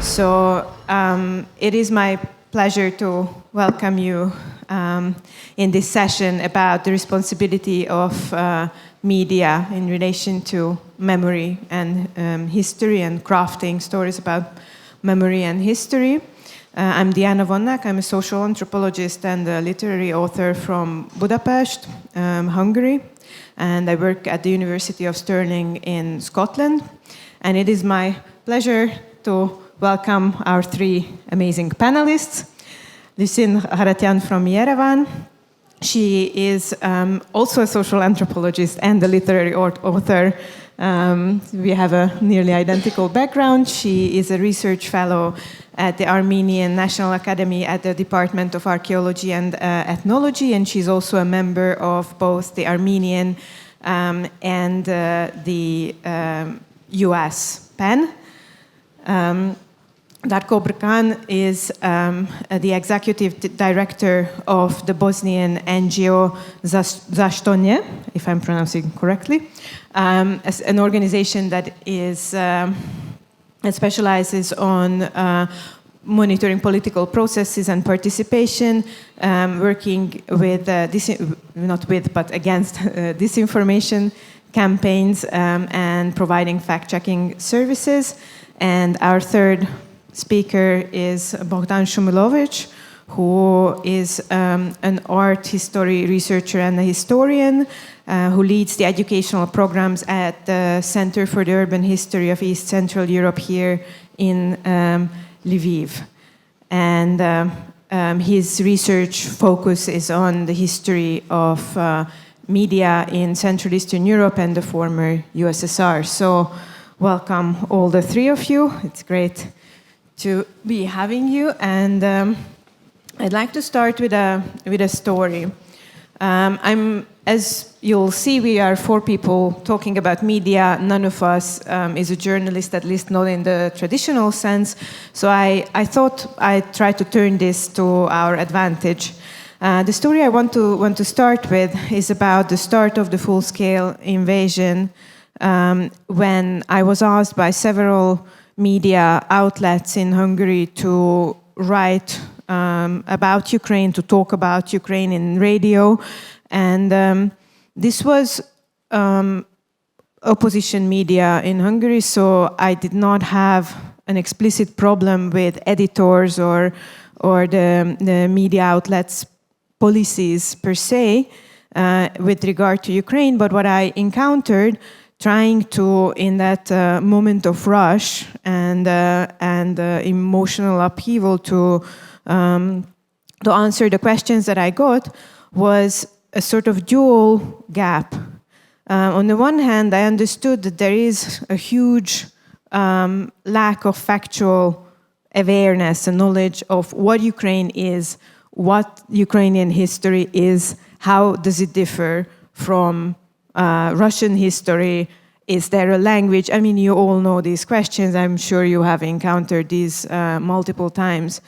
It is my pleasure to welcome you in this session about the responsibility of media in relation to memory and history and crafting stories about memory and history. I'm Diána Vonnák. I'm a social anthropologist and a literary author from Budapest, Hungary, and I work at the University of Stirling in Scotland. And it is my pleasure to welcome our three amazing panelists. Lusine Kharatyan from Yerevan. She is also a social anthropologist and a literary author. We have a nearly identical background. She is a research fellow at the Armenian National Academy at the Department of Archaeology and Ethnology, and she's also a member of both the Armenian and the US PEN. Darko Brkan is the executive director of the Bosnian NGO Zašto Ne, if I'm pronouncing correctly, as an organization that is that specializes on monitoring political processes and participation, working with but against disinformation campaigns and providing fact-checking services. And our third speaker is Bohdan Shumylovych, who is an art history researcher and a historian who leads the educational programs at the Center for the Urban History of East Central Europe here in Lviv. And his research focus is on the history of media in Central Eastern Europe and the former USSR. So welcome all the three of you. It's great to be having you. And I'd like to start with a story. As you'll see, we are four people talking about media. None of us is a journalist, at least not in the traditional sense. So I thought I'd try to turn this to our advantage. The story I want to start with is about the start of the full-scale invasion, when I was asked by several media outlets in Hungary to write about Ukraine, to talk about Ukraine in radio. And this was opposition media in Hungary, so I did not have an explicit problem with editors or the media outlets' policies per se with regard to Ukraine. But what I encountered trying to, in that moment of rush and emotional upheaval, to answer the questions that I got, was a sort of dual gap. On the one hand, I understood that there is a huge lack of factual awareness and knowledge of what Ukraine is, what Ukrainian history is, how does it differ from Russian history. Is there a language? I mean, you all know these questions. I'm sure you have encountered these multiple times.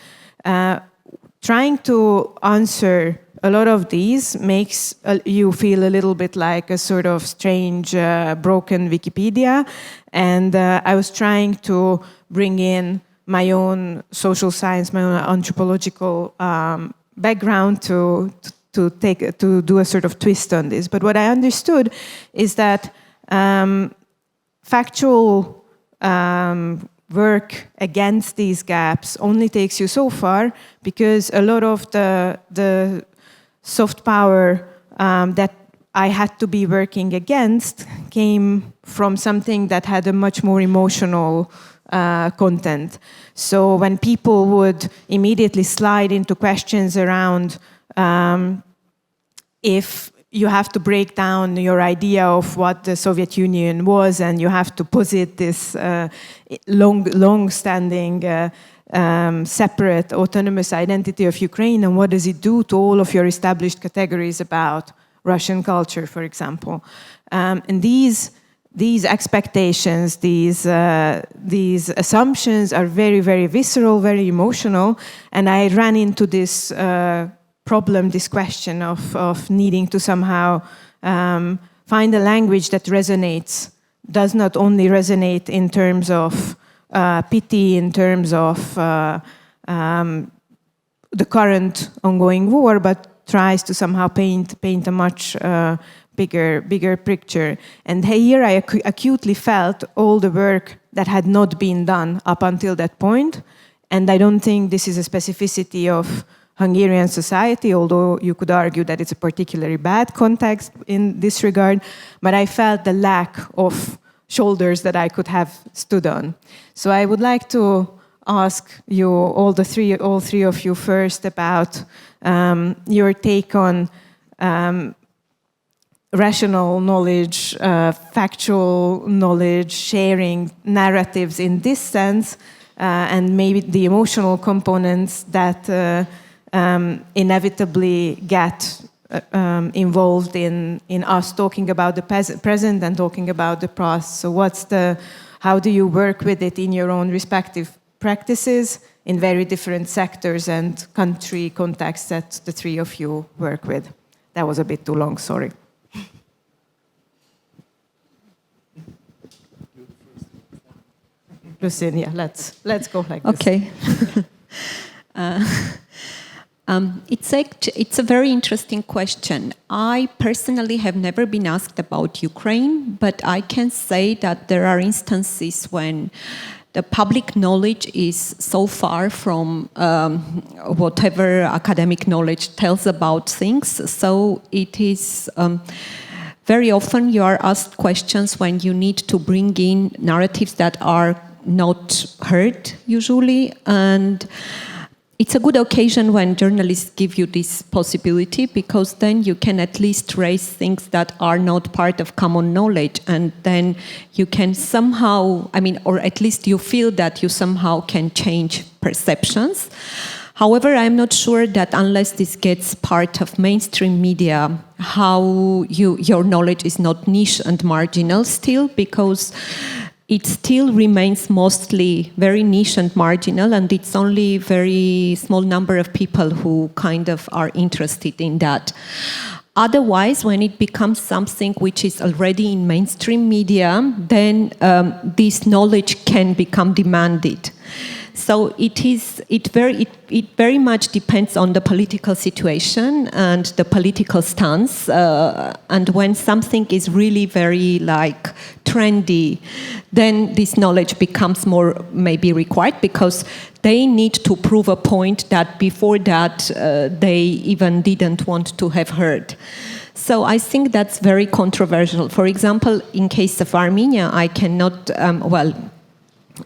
Trying to answer a lot of these makes you feel a little bit like a sort of strange, broken Wikipedia. And I was trying to bring in my own social science, my own anthropological background to do a sort of twist on this. But what I understood is that factual work against these gaps only takes you so far, because a lot of the soft power that I had to be working against came from something that had a much more emotional content. So when people would immediately slide into questions around if you have to break down your idea of what the Soviet Union was, and you have to posit this long-standing separate autonomous identity of Ukraine, and what does it do to all of your established categories about Russian culture, for example. And these expectations, these assumptions are very, very visceral, very emotional, and I ran into this problem, this question of needing to somehow find a language that resonates, does not only resonate in terms of pity in terms of the current ongoing war, but tries to somehow paint a much bigger picture. And here I acutely felt all the work that had not been done up until that point. And I don't think this is a specificity of Hungarian society, although you could argue that it's a particularly bad context in this regard. But I felt the lack of shoulders that I could have stood on. So I would like to ask you, all three of you first, about your take on rational knowledge, factual knowledge, sharing narratives in this sense, and maybe the emotional components that inevitably get involved in us talking about the present and talking about the past. So how do you work with it in your own respective practices in very different sectors and country contexts that the three of you work with? That was a bit too long, sorry. Lusine, yeah, let's go like this. Okay. It's a very interesting question. I personally have never been asked about Ukraine, but I can say that there are instances when the public knowledge is so far from whatever academic knowledge tells about things. So it is very often you are asked questions when you need to bring in narratives that are not heard usually, and it's a good occasion when journalists give you this possibility, because then you can at least raise things that are not part of common knowledge, and then you can somehow, or at least you feel that you somehow can change perceptions. However, I'm not sure that unless this gets part of mainstream media, how your knowledge is not niche and marginal still, because it still remains mostly very niche and marginal, and it's only a very small number of people who kind of are interested in that. Otherwise, when it becomes something which is already in mainstream media, then this knowledge can become demanded. So it very much depends on the political situation and the political stance. And when something is really very trendy, then this knowledge becomes more maybe required, because they need to prove a point that before that they even didn't want to have heard. So I think that's very controversial. For example, in case of Armenia, I cannot,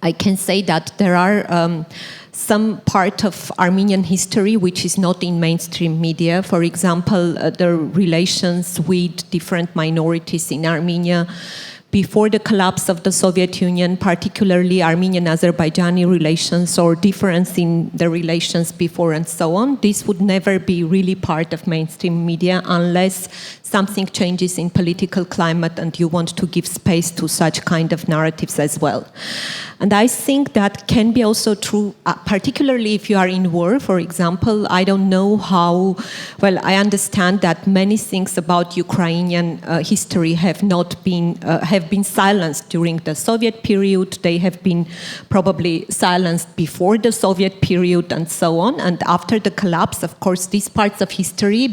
I can say that there are some part of Armenian history which is not in mainstream media. For example, the relations with different minorities in Armenia before the collapse of the Soviet Union, particularly Armenian-Azerbaijani relations or difference in the relations before and so on. This would never be really part of mainstream media unless something changes in political climate and you want to give space to such kind of narratives as well. And I think that can be also true, particularly if you are in war, for example. I don't know how, I understand that many things about Ukrainian history have been silenced during the Soviet period. They have been probably silenced before the Soviet period and so on. And after the collapse, of course, these parts of history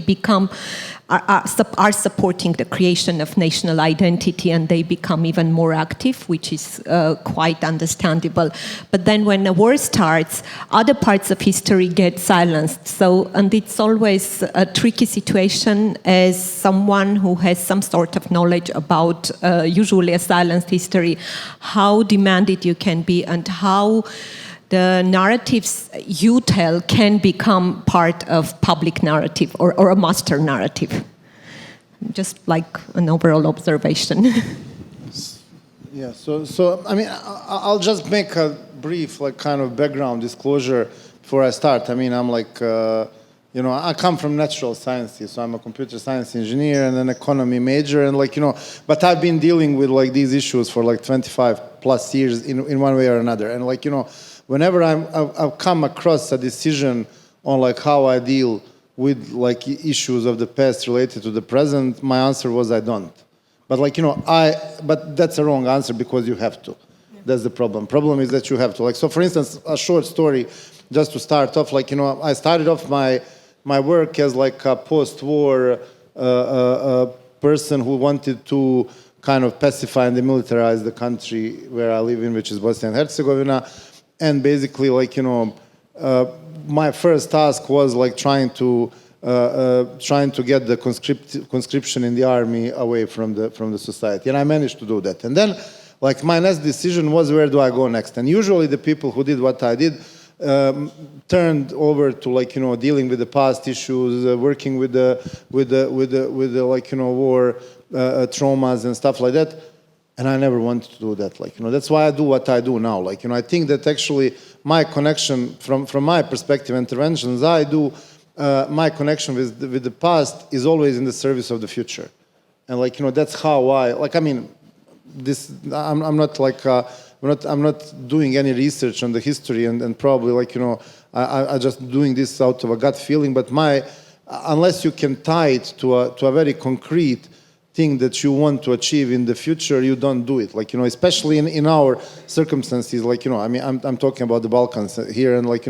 are supporting the creation of national identity, and they become even more active, which is quite understandable. But then when a war starts, other parts of history get silenced. So, and it's always a tricky situation as someone who has some sort of knowledge about usually a silenced history, how demanded you can be and how the narratives you tell can become part of public narrative or a master narrative. Just like an overall observation. Yeah, so I'll just make a brief kind of background disclosure before I start. I come from natural sciences, so I'm a computer science engineer and an economy major, and but I've been dealing with these issues for 25 plus years in one way or another, and whenever I've come across a decision on how I deal with issues of the past related to the present, my answer was I don't. But but that's a wrong answer because you have to. Yeah. That's the problem. Problem is that you have to, like, so for instance, a short story, just to start off, like, I started off my work as like a post-war person who wanted to kind of pacify and demilitarize the country where I live in, which is Bosnia and Herzegovina. And basically, like, my first task was like trying to get the conscription in the army away from the society, and I managed to do that. And then, like, my next decision was, where do I go next? And usually the people who did what I did turned over to, like, dealing with the past issues, working with the like, war traumas and stuff like that. And I never wanted to do that. Like, that's why I do what I do now. Like, I think that actually my connection from my perspective, interventions I do, my connection with the past is always in the service of the future. And, like, that's how I, like, I mean, this, I'm not like, I'm not doing any research on the history, and probably, like, I just doing this out of a gut feeling, but unless you can tie it to a very concrete thing that you want to achieve in the future, you don't do it. Like, especially in our circumstances, like, I mean, I'm talking about the Balkans here, and, like,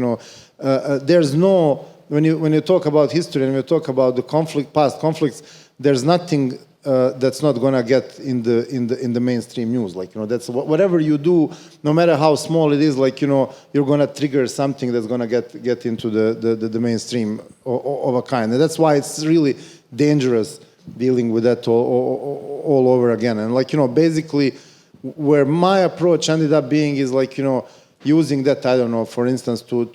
there's no, when you talk about history and when you talk about the past conflicts, there's nothing that's not gonna get in the mainstream news. Like, that's whatever you do, no matter how small it is, like, you're gonna trigger something that's gonna get into the mainstream of a kind. And that's why it's really dangerous dealing with that all over again. And, like, basically where my approach ended up being is, like, using that, I don't know, for instance, to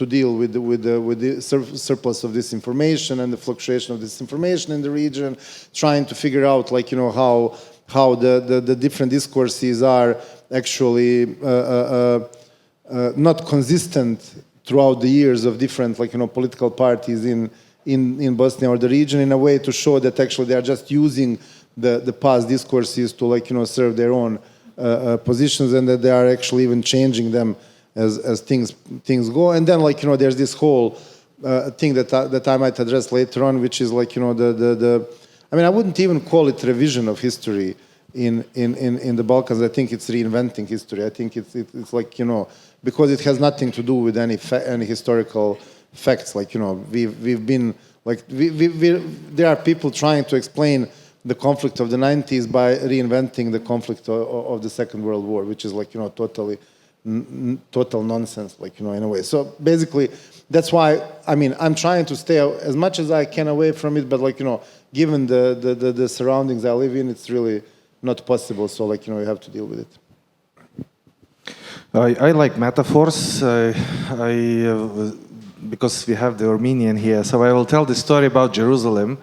deal with the surplus of this information and the fluctuation of this information in the region, trying to figure out, like, how the different discourses are actually not consistent throughout the years of different, like, political parties in Bosnia or the region, in a way to show that actually they are just using the past discourses to, like, serve their own positions, and that they are actually even changing them as things go. And then, like, there's this whole thing that I might address later on, which is, like, I mean, I wouldn't even call it revision of history in the Balkans. I think it's reinventing history. I think it's like, because it has nothing to do with any historical facts. Like, we've been, like, there are people trying to explain the conflict of the 90s by reinventing the conflict of the Second World War, which is, like, total nonsense, like, in a way. So basically, that's why, I mean, I'm trying to stay as much as I can away from it, but, like, given the surroundings I live in, it's really not possible. So, like, you have to deal with it. I like metaphors. Because we have the Armenian here, so I will tell the story about Jerusalem.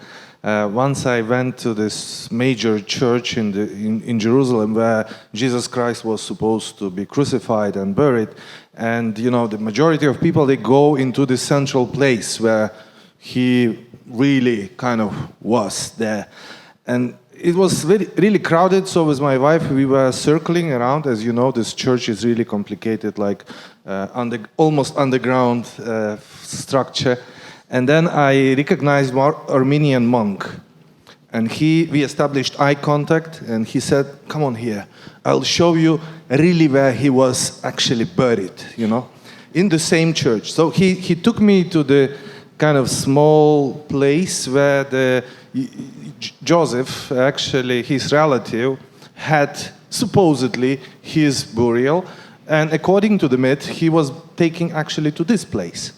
Once I went to this major church in Jerusalem where Jesus Christ was supposed to be crucified and buried, and the majority of people, they go into the central place where he really kind of was there, and it was really crowded. So with my wife, we were circling around. As you know, this church is really complicated, like almost underground structure. And then I recognized one Armenian monk, and we established eye contact, and he said, "Come on here, I'll show you really where he was actually buried, in the same church." So he took me to the kind of small place where Joseph, actually his relative, had supposedly his burial, and according to the myth, he was taken actually to this place.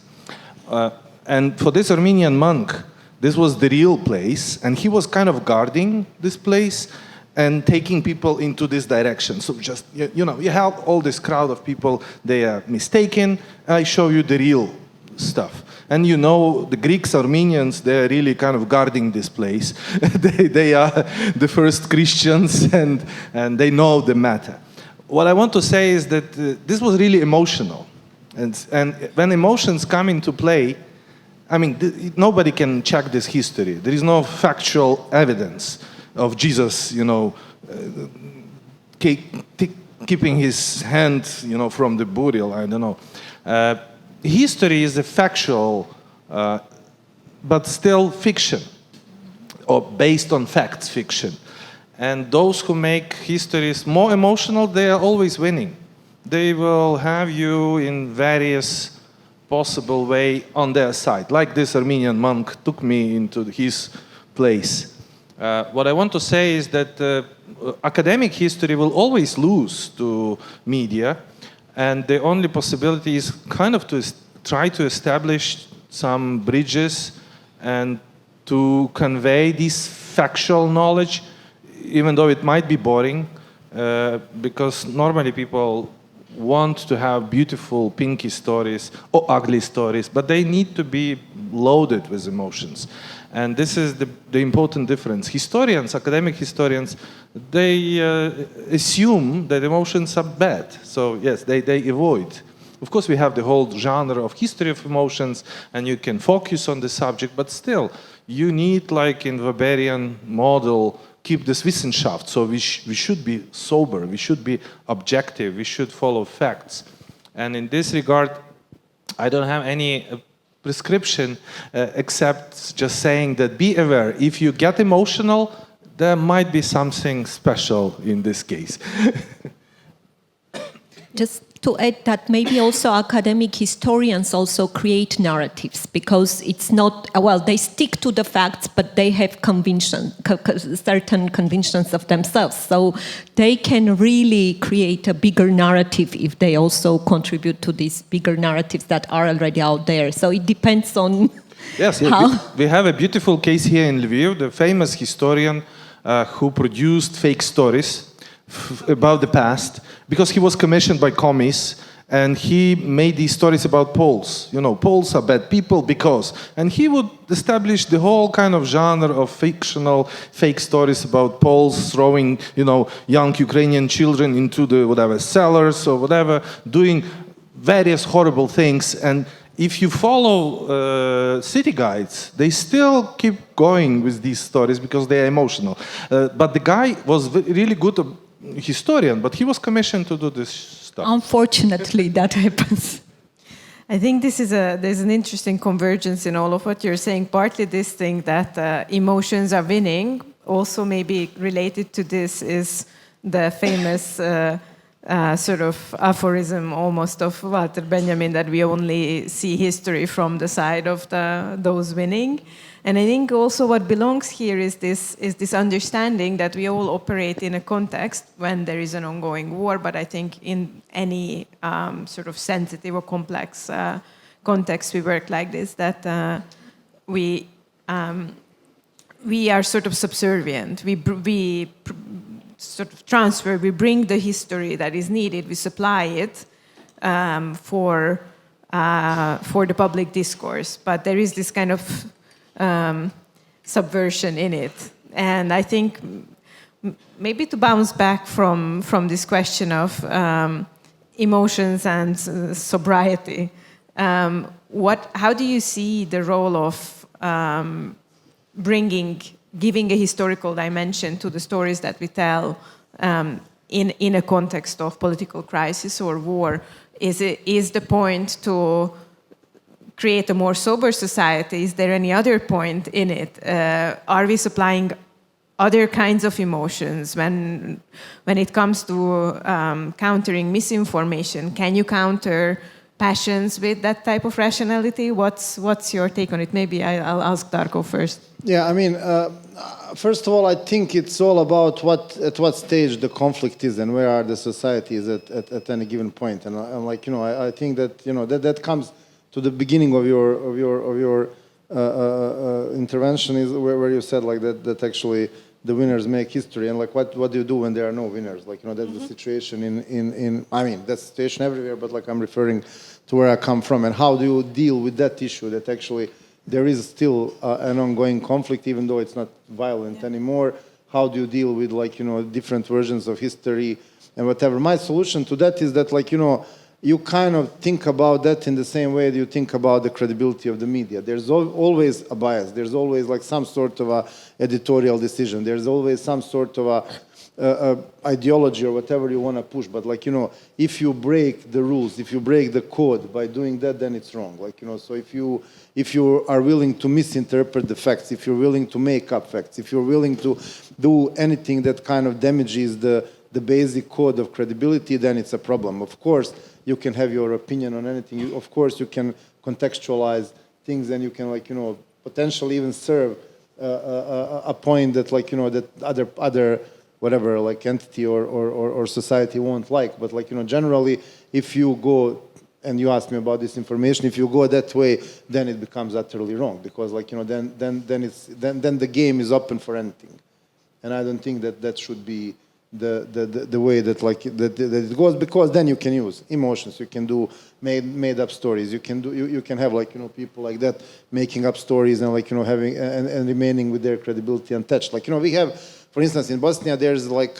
And for this Armenian monk, this was the real place, and he was kind of guarding this place and taking people into this direction. So just, you have all this crowd of people, they are mistaken. I show you the real stuff. And the Greeks, Armenians, they're really kind of guarding this place. they are the first Christians, and they know the matter. What I want to say is that this was really emotional. And when emotions come into play, I mean, nobody can check this history. There is no factual evidence of Jesus, keeping his hand, from the burial. I don't know. History is a factual, but still fiction, or based on facts fiction. And those who make histories more emotional, they are always winning. They will have you in various possible way on their side. Like this Armenian monk took me into his place. What I want to say is that academic history will always lose to media, and the only possibility is kind of to try to establish some bridges and to convey this factual knowledge, even though it might be boring, because normally people want to have beautiful pinky stories or ugly stories, but they need to be loaded with emotions. And this is the important difference. Historians, academic historians, they assume that emotions are bad. So yes, they avoid. Of course, we have the whole genre of history of emotions, and you can focus on the subject, but still, you need, like in Weberian model, keep this Wissenschaft. So we should be sober, we should be objective, we should follow facts. And in this regard, I don't have any prescription except just saying that be aware, if you get emotional, there might be something special in this case. Just to add that maybe also academic historians also create narratives, because it's not, well, they stick to the facts, but they have certain convictions of themselves. So they can really create a bigger narrative if they also contribute to these bigger narratives that are already out there. So it depends on yes, how. We have a beautiful case here in Lviv, the famous historian who produced fake stories about the past, because he was commissioned by commies, and he made these stories about Poles. You know, Poles are bad people because, and he would establish the whole kind of genre of fictional fake stories about Poles throwing, you know, young Ukrainian children into the whatever cellars or whatever, doing various horrible things. And if you follow city guides, they still keep going with these stories because they are emotional. But the guy was really good historian, but he was commissioned to do this stuff. Unfortunately, that happens. I think there's an interesting convergence in all of what you're saying. Partly this thing that emotions are winning. Also, maybe related to this is the famous sort of aphorism almost of Walter Benjamin that we only see history from the side of those winning. And I think also what belongs here is this understanding that we all operate in a context when there is an ongoing war, but I think in any sort of sensitive or complex context we work like this, that we are sort of subservient. We sort of transfer, we bring the history that is needed, we supply it for the public discourse, but there is this kind of subversion in it. And I think maybe to bounce back from this question of emotions and sobriety, how do you see the role of giving a historical dimension to the stories that we tell in a context of political crisis or war? Is the point to create a more sober society? Is there any other point in it? Are we supplying other kinds of emotions when it comes to countering misinformation? Can you counter passions with that type of rationality? What's your take on it? Maybe I'll ask Darko first. Yeah, I mean, first of all, I think it's all about at what stage the conflict is and where are the societies at any given point. And like, you know, I think that, you know, that comes to the beginning of your intervention, is where you said like that actually the winners make history, and like what do you do when there are no winners? Like, you know, that's the situation in I mean, that's the situation everywhere, but like I'm referring to where I come from, and how do you deal with that issue that actually there is still an ongoing conflict, even though it's not violent anymore. How do you deal with, like, you know, different versions of history and whatever? My solution to that is that, like, you know, you kind of think about that in the same way that you think about the credibility of the media. There's always a bias. There's always like some sort of a editorial decision. There's always some sort of ideology or whatever you want to push, but like, you know, if you break the rules, if you break the code by doing that, then it's wrong. Like, you know, so if you are willing to misinterpret the facts, if you're willing to make up facts, if you're willing to do anything that kind of damages the basic code of credibility, then it's a problem. Of course, you can have your opinion on anything. Of course, you can contextualize things, and you can, like, you know, potentially even serve a point that, like, you know, that other whatever, like, entity or society won't like. But, like, you know, generally, if you go, and you asked me about this information, if you go that way, then it becomes utterly wrong, because, like, you know, then the game is open for anything, and I don't think that should be the way that, like, that it goes, because then you can use emotions, you can do made up stories, you can have, like, you know, people like that making up stories and, like, you know, having and remaining with their credibility untouched. Like, you know, we have, for instance, in Bosnia, there's like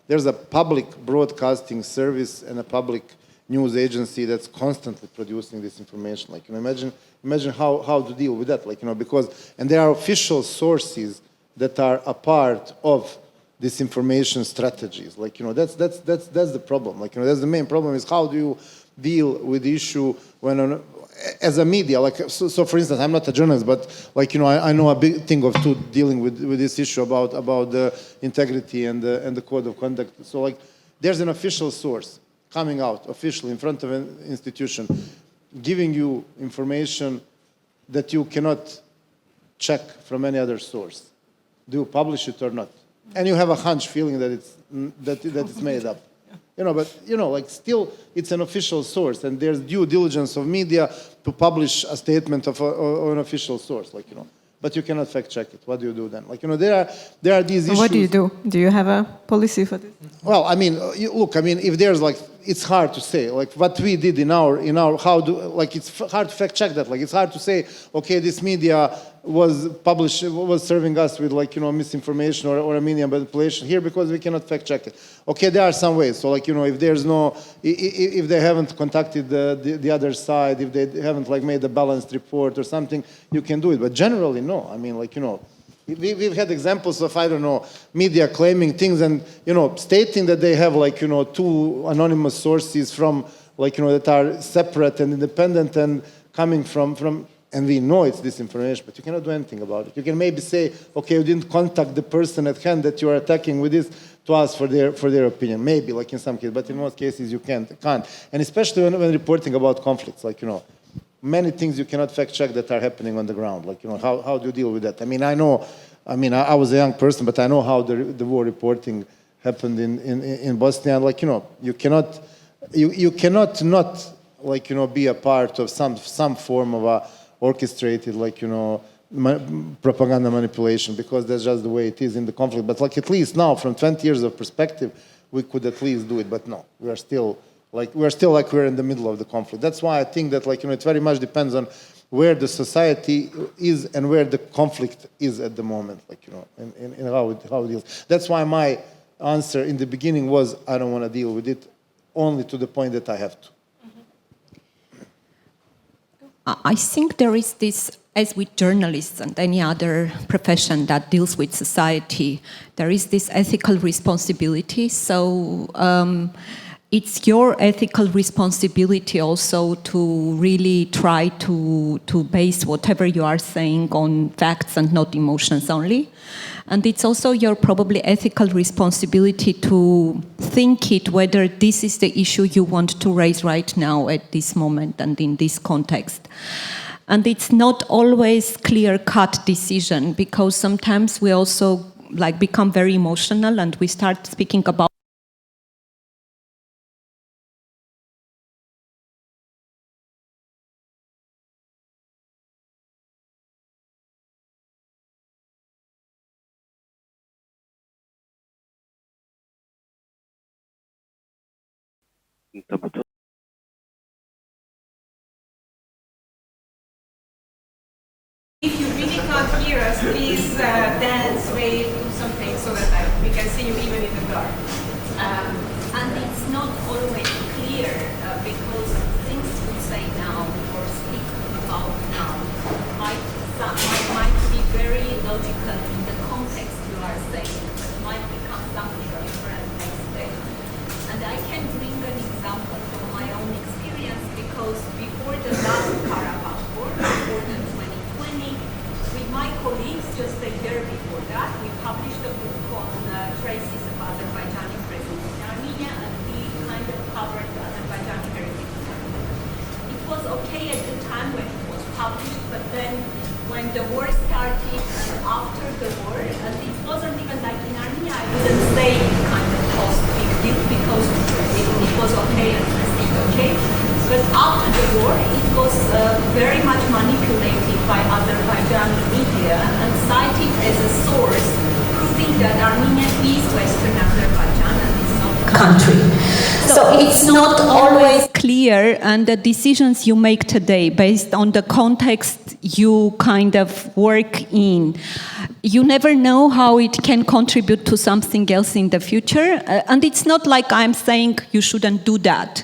there's a public broadcasting service and a public news agency that's constantly producing this information. Like, you know, imagine how to deal with that. Like, you know, because, and there are official sources that are a part of disinformation strategies. Like, you know, that's the problem. Like, you know, that's the main problem, is how do you deal with the issue when as a media, like, so for instance, I'm not a journalist, but, like, you know, I know a big thing of two dealing with this issue about the integrity and the code of conduct. So, like, there's an official source coming out officially in front of an institution, giving you information that you cannot check from any other source. Do you publish it or not? And you have a hunch feeling that it's made up. You know, but, you know, like, still, it's an official source, and there's due diligence of media to publish a statement of an official source, like, you know. But you cannot fact check it. What do you do then? Like, you know, there are these issues. What do you do? Do you have a policy for this? Well, I mean, look, I mean, if there's, like, it's hard to say. Like, what we did in our like, it's hard to fact check that. Like, it's hard to say, okay, this media was serving us with, like, you know, misinformation or Armenian manipulation here, because we cannot fact check it. Okay, there are some ways. So, like, you know, if there's no, if they haven't contacted the other side, if they haven't, like, made a balanced report or something, you can do it. But generally, no. I mean, like, you know, we've had examples of, I don't know, media claiming things and, you know, stating that they have, like, you know, two anonymous sources from, like, you know, that are separate and independent and coming from, and we know it's disinformation, but you cannot do anything about it. You can maybe say, okay, you didn't contact the person at hand that you are attacking with this to ask for their opinion. Maybe, like, in some cases, but in most cases you can't. And especially when reporting about conflicts, like, you know, many things you cannot fact check that are happening on the ground. Like, you know, how do you deal with that? I mean, I was a young person, but I know how the war reporting happened in Bosnia. And, like, you know, you cannot not, like, you know, be a part of some form of a orchestrated, like, you know, propaganda manipulation, because that's just the way it is in the conflict. But, like, at least now, from 20 years of perspective, we could at least do it. But no, we're still like we're in the middle of the conflict. That's why I think that, like, you know, it very much depends on where the society is and where the conflict is at the moment, like, you know, and how it deals. That's why my answer in the beginning was, I don't want to deal with it, only to the point that I have to. I think there is this, as with journalists and any other profession that deals with society, there is this ethical responsibility. So it's your ethical responsibility also to really try to base whatever you are saying on facts and not emotions only. And it's also your probably ethical responsibility to think it whether this is the issue you want to raise right now at this moment and in this context. And it's not always clear-cut decision, because sometimes we also, like, become very emotional and we start speaking about If you really can't hear us, please dance, wave, do something so that we can see you even in the dark. and it's not always clear because things we say now or speak about now might be very logical in the context you are saying, but might become something because before the last Karabakh war, before in 2020, with my colleagues, just a year before that, we published a book on traces of Azerbaijani presence in Armenia, and we kind of covered the Azerbaijani heritage in Armenia. It was okay at the time when it was published, but then when the war started and after the war, and it wasn't even like in Armenia, I wouldn't say it kind of caused big deal because it was okay and received okay. But after the war, it was very much manipulated by Azerbaijani media and cited as a source, proving that Armenia is Western Azerbaijan and it's not a country. So it's not always clear, and the decisions you make today based on the context you kind of work in, you never know how it can contribute to something else in the future. And it's not like I'm saying you shouldn't do that.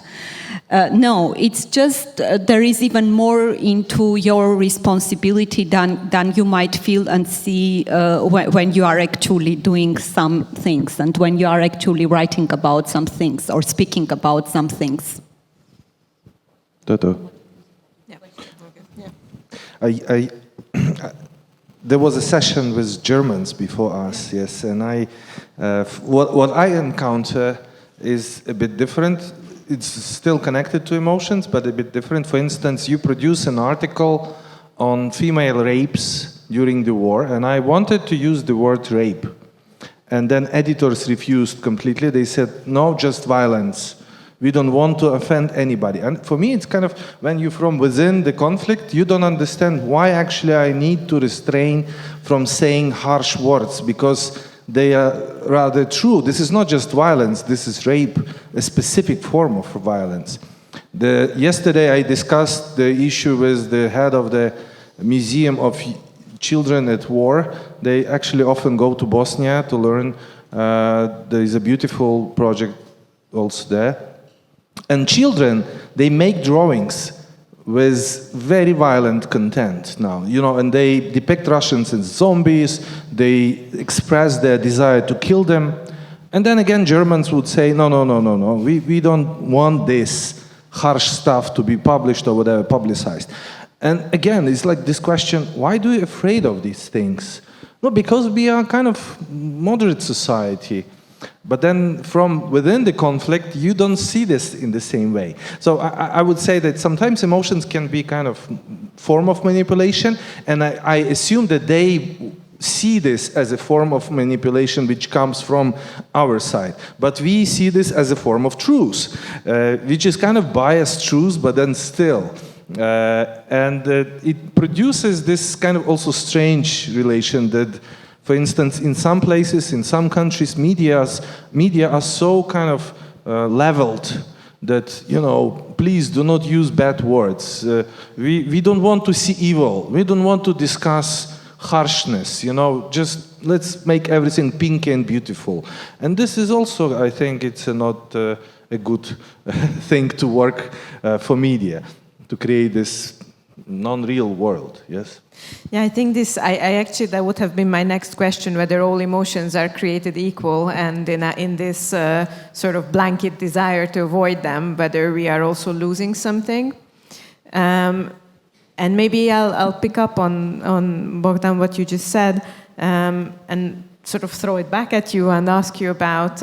No, it's just there is even more into your responsibility than you might feel and see when you are actually doing some things and when you are actually writing about some things or speaking about some things. Toto. Yeah. Okay. Yeah. There was a session with Germans before us, yes, and what I encounter is a bit different. It's still connected to emotions, but a bit different. For instance, you produce an article on female rapes during the war, and I wanted to use the word rape. And then editors refused completely. They said, no, just violence. We don't want to offend anybody. And for me, it's kind of, when you're from within the conflict, you don't understand why actually I need to restrain from saying harsh words, because they are rather true. This is not just violence, this is rape, a specific form of violence. Yesterday I discussed the issue with the head of the Museum of Children at War. They actually often go to Bosnia to learn. There is a beautiful project also there. And children, they make drawings with very violent content now, and they depict Russians as zombies, they express their desire to kill them. And then again, Germans would say, no, we don't want this harsh stuff to be published or whatever, publicized. And again, it's like this question, why do you afraid of these things? No, because we are kind of moderate society. But then from within the conflict, you don't see this in the same way. So I would say that sometimes emotions can be kind of form of manipulation, and I assume that they see this as a form of manipulation which comes from our side. But we see this as a form of truth, which is kind of biased truth, but then still. And it produces this kind of also strange relation that, for instance, in some places, in some countries, media are so kind of leveled that, please do not use bad words. We don't want to see evil. We don't want to discuss harshness, just let's make everything pink and beautiful. And this is also, I think, it's not a good thing to work for media, to create this non-real world, yes? Yeah, I think actually, that would have been my next question, whether all emotions are created equal, and in this sort of blanket desire to avoid them, whether we are also losing something. And maybe I'll pick up on Bohdan, what you just said, and sort of throw it back at you and ask you about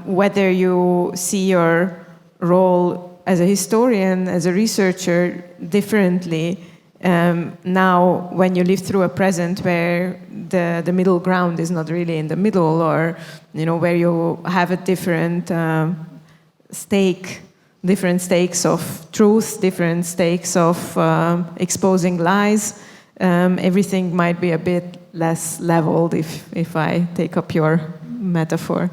whether you see your role as a historian, as a researcher, differently now when you live through a present where the middle ground is not really in the middle, or where you have a different different stakes of truth, different stakes of exposing lies. Everything might be a bit less leveled, if I take up your metaphor.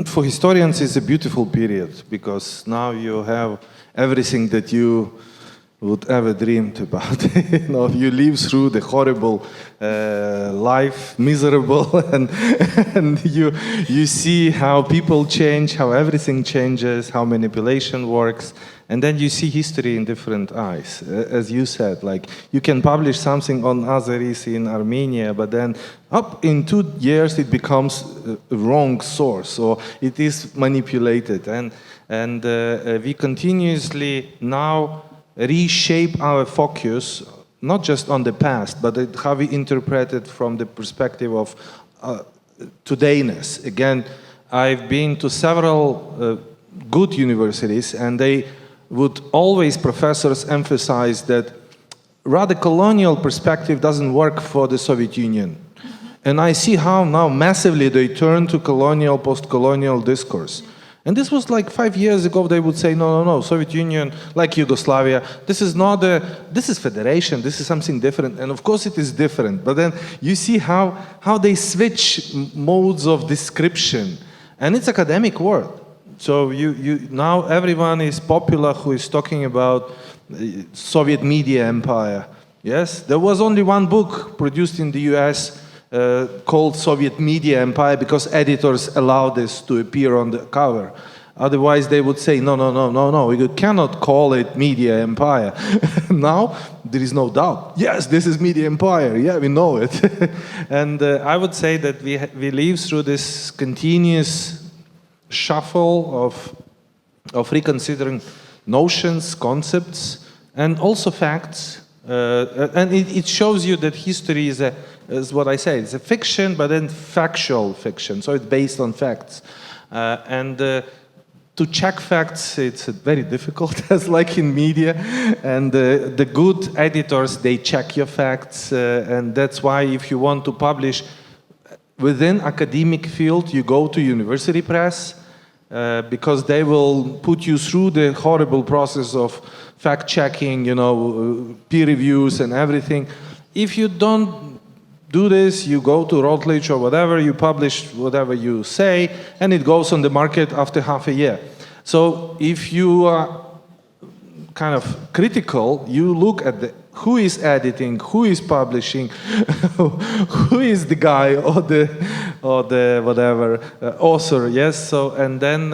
For historians, it's a beautiful period, because now you have everything that you would ever dreamed about. You live through the horrible life, miserable, and you see how people change, how everything changes, how manipulation works, and then you see history in different eyes. As you said, like, you can publish something on Azeris in Armenia, but then up in 2 years it becomes a wrong source, or it is manipulated. And And we continuously now reshape our focus, not just on the past, but how we interpret it from the perspective of todayness. Again, I've been to several good universities, and they would always, professors emphasize that rather colonial perspective doesn't work for the Soviet Union. And I see how now massively they turn to colonial, post-colonial discourse. And this was like 5 years ago, they would say, no, Soviet Union, like Yugoslavia, this is federation, this is something different. And of course it is different. But then you see how they switch modes of description. And it's academic world. So now everyone is popular who is talking about Soviet media empire. Yes, there was only one book produced in the US called Soviet Media Empire because editors allowed this to appear on the cover. Otherwise, they would say, no, you cannot call it Media Empire. Now, there is no doubt. Yes, this is Media Empire. Yeah, we know it. And I would say that we live through this continuous shuffle of reconsidering notions, concepts, and also facts. And it shows you that history is what I say, it's a fiction, but then factual fiction, so it's based on facts. To check facts, it's very difficult, as like in media. And the good editors, they check your facts, and that's why if you want to publish within academic field, you go to university press, because they will put you through the horrible process of fact-checking, peer reviews and everything. If you don't do this, you go to Routledge or whatever, you publish whatever you say, and it goes on the market after half a year. So if you are kind of critical, you look at who is editing, who is publishing, who is the guy or the whatever author, yes. So and then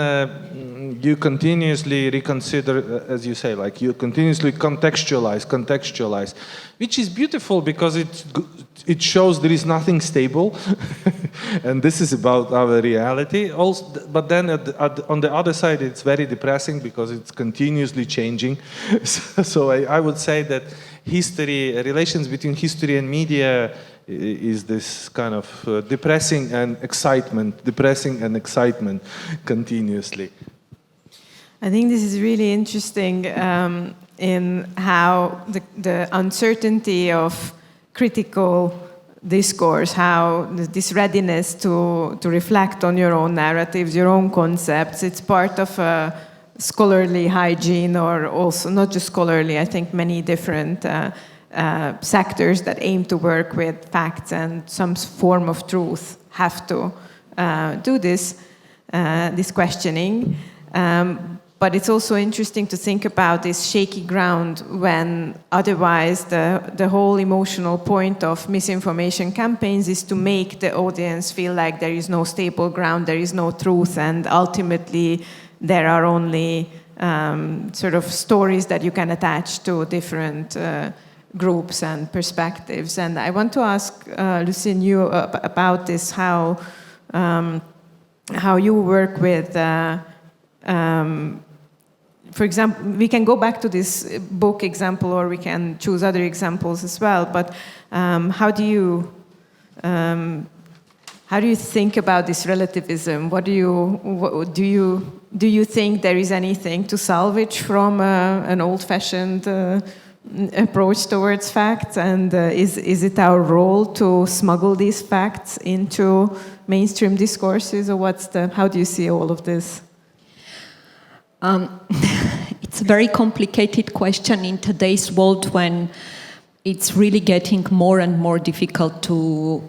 you continuously reconsider, as you say, like you continuously contextualize, which is beautiful because it shows there is nothing stable, and this is about our reality. Also, but then on the other side, it's very depressing because it's continuously changing. So I would say that relations between history and media is this kind of depressing and excitement continuously. I think this is really interesting in how the uncertainty of critical discourse, how this readiness to reflect on your own narratives, your own concepts, it's part of a scholarly hygiene, or also not just scholarly, I think many different sectors that aim to work with facts and some form of truth have to do this questioning. But it's also interesting to think about this shaky ground when otherwise the whole emotional point of misinformation campaigns is to make the audience feel like there is no stable ground, there is no truth, and ultimately there are only sort of stories that you can attach to different groups and perspectives. And I want to ask Lusine, you about this, how you work with for example, we can go back to this book example, or we can choose other examples as well. But how do you think about this relativism? Do you think there is anything to salvage from an old-fashioned approach towards facts? And is it our role to smuggle these facts into mainstream discourses, or how do you see all of this? It's a very complicated question in today's world when it's really getting more and more difficult to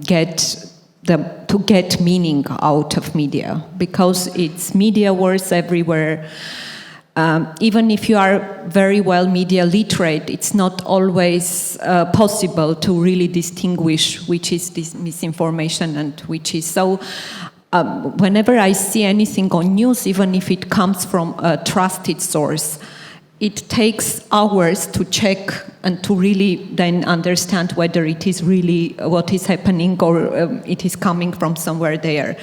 get meaning out of media, because it's media wars everywhere. Even if you are very well media literate, it's not always possible to really distinguish which is this misinformation and which is so. Whenever I see anything on news, even if it comes from a trusted source, it takes hours to check and to really then understand whether it is really what is happening or it is coming from somewhere there.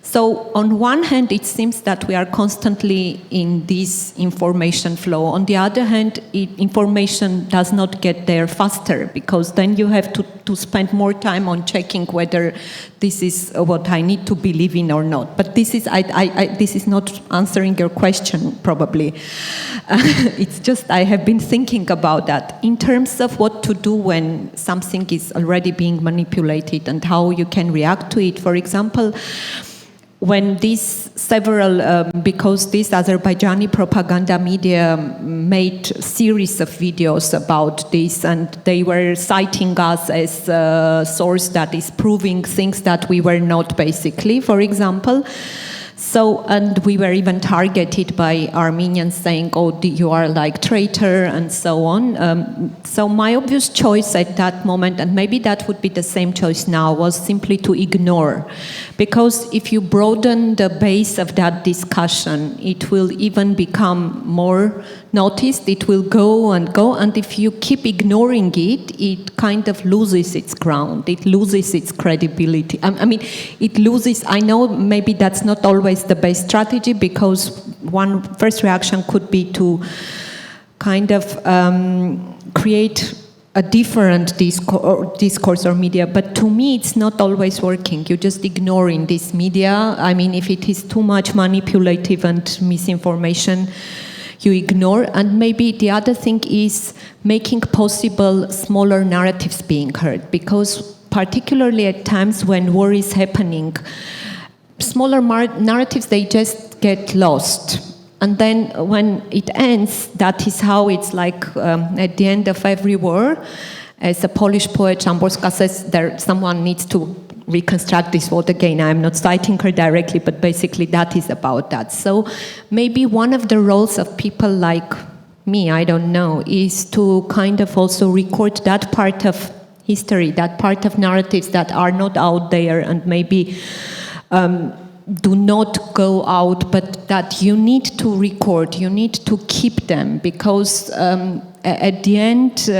So on one hand, it seems that we are constantly in this information flow. On the other hand, information does not get there faster, because then you have to spend more time on checking whether this is what I need to believe in or not. But this is this is not answering your question, probably. It's just I have been thinking about that in terms of what to do when something is already being manipulated and how you can react to it. For example, when these because this Azerbaijani propaganda media made a series of videos about this, and they were citing us as a source that is proving things that we were not, basically, for example. So, and we were even targeted by Armenians saying, oh, you are like traitor and so on. So my obvious choice at that moment, and maybe that would be the same choice now, was simply to ignore. Because if you broaden the base of that discussion, it will even become more noticed, it will go, and if you keep ignoring it, it kind of loses its ground, it loses its credibility. I mean, it loses, I know maybe that's not always the best strategy, because one first reaction could be to kind of create a different discourse or media, but to me it's not always working. You're just ignoring this media. I mean, if it is too much manipulative and misinformation, you ignore. And maybe the other thing is making possible smaller narratives being heard, because particularly at times when war is happening, smaller narratives, they just get lost. And then when it ends, that is how it's like at the end of every war. As a Polish poet, Szamborska says, someone needs to reconstruct this world again. I'm not citing her directly, but basically that is about that. So maybe one of the roles of people like me, I don't know, is to kind of also record that part of history, that part of narratives that are not out there and maybe do not go out, but that you need to record, you need to keep them, because at the end,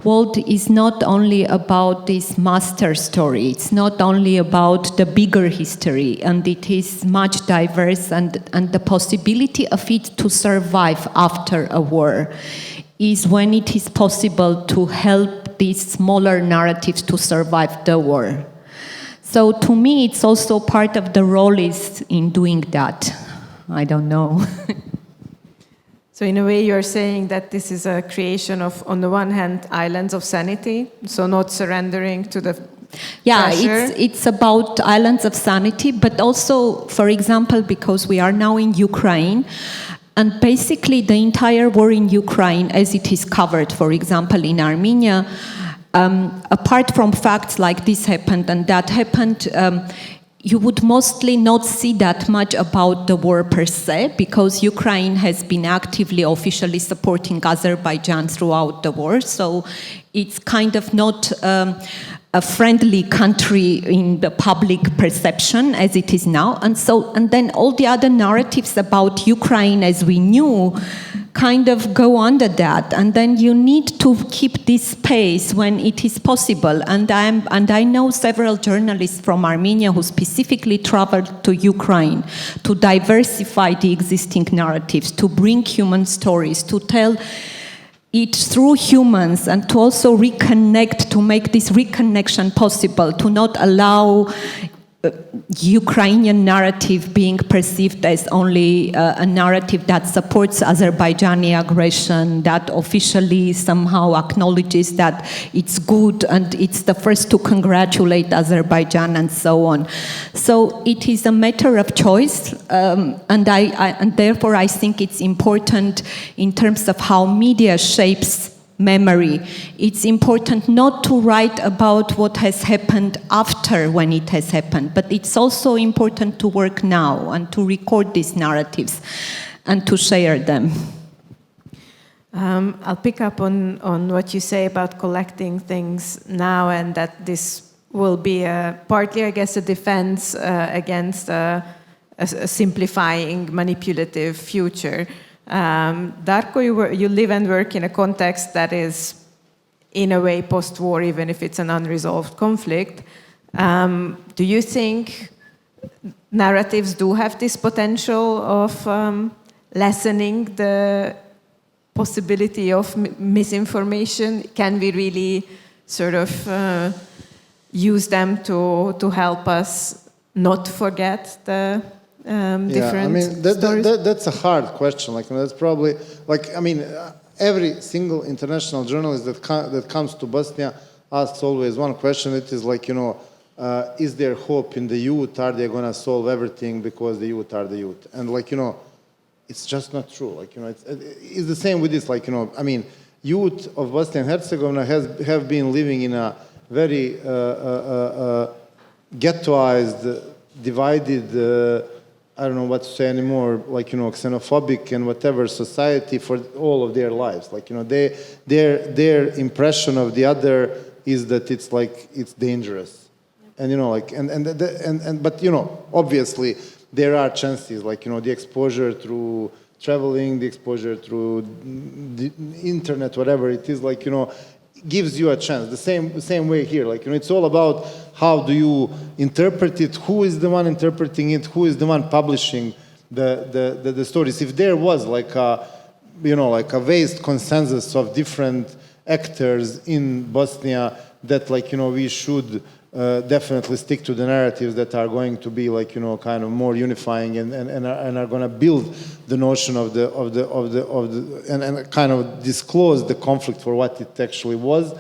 world is not only about this master story, it's not only about the bigger history, and it is much diverse, and the possibility of it to survive after a war is when it is possible to help these smaller narratives to survive the war. So to me, it's also part of the role is in doing that. I don't know. So in a way, you're saying that this is a creation of, on the one hand, islands of sanity, so not surrendering to the pressure. It's about islands of sanity, but also, for example, because we are now in Ukraine, and basically the entire war in Ukraine, as it is covered, for example, in Armenia, apart from facts like this happened and that happened, you would mostly not see that much about the war per se, because Ukraine has been actively, officially supporting Azerbaijan throughout the war. So it's kind of not a friendly country in the public perception as it is now. And then all the other narratives about Ukraine as we knew kind of go under that, and then you need to keep this space when it is possible. And I know several journalists from Armenia who specifically traveled to Ukraine to diversify the existing narratives, to bring human stories, to tell it through humans, and to also reconnect, to make this reconnection possible, to not allow Ukrainian narrative being perceived as only a narrative that supports Azerbaijani aggression, that officially somehow acknowledges that it's good and it's the first to congratulate Azerbaijan and so on. So it is a matter of choice, and therefore I think it's important in terms of how media shapes memory. It's important not to write about what has happened after when it has happened, but it's also important to work now and to record these narratives and to share them. I'll pick up on what you say about collecting things now, and that this will be partly, I guess, a defense against a simplifying, manipulative future. Darko, you live and work in a context that is, in a way, post-war, even if it's an unresolved conflict. Do you think narratives do have this potential of lessening the possibility of misinformation? Can we really sort of use them to help us not forget the different stories? That's a hard question. Like, that's probably, like, I mean, every single international journalist that comes to Bosnia asks always one question. It is like, is there hope in the youth? Are they going to solve everything because the youth are the youth? And like, it's just not true. Like, it's the same with this. Like, I mean, youth of Bosnia and Herzegovina have been living in a very ghettoized, divided, I don't know what to say anymore, like, xenophobic and whatever society for all of their lives. Like, their impression of the other is that it's like, it's dangerous. And, but, obviously there are chances, like, the exposure through traveling, the exposure through the internet, whatever it is, like, gives you a chance. The same way here, like, it's all about how do you interpret it, who is the one interpreting it, who is the one publishing the stories. If there was like a, like a vast consensus of different actors in Bosnia that, like, we should definitely stick to the narratives that are going to be, like, kind of more unifying and are going to build the notion of and kind of disclose the conflict for what it actually was,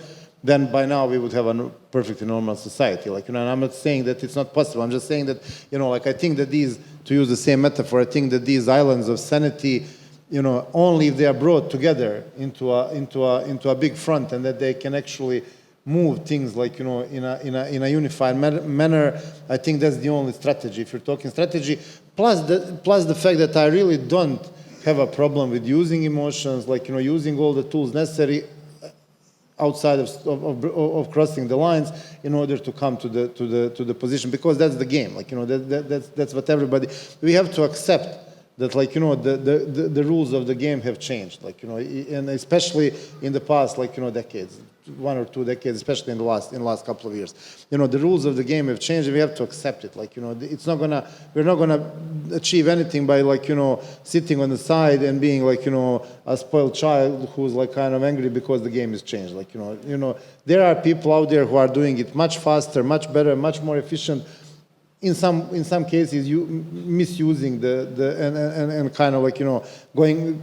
then by now we would have a perfectly normal society. Like, and I'm not saying that it's not possible. I'm just saying that, like, I think that these, to use the same metaphor, I think that these islands of sanity, only if they are brought together into a big front, and that they can actually move things, like, in a unified manner. I think that's the only strategy. If you're talking strategy, plus the fact that I really don't have a problem with using emotions, like, using all the tools necessary outside of crossing the lines in order to come to the position, because that's the game. Like, that's what everybody. We have to accept that, like, the rules of the game have changed. Like, and especially in the past, like, decades. 1 or 2 decades, especially in the last couple of years. The rules of the game have changed, and we have to accept it. Like, we're not gonna achieve anything by, like, sitting on the side and being, like, a spoiled child who's, like, kind of angry because the game has changed. Like, there are people out there who are doing it much faster, much better, much more efficient. In some cases, you misusing and kind of, like,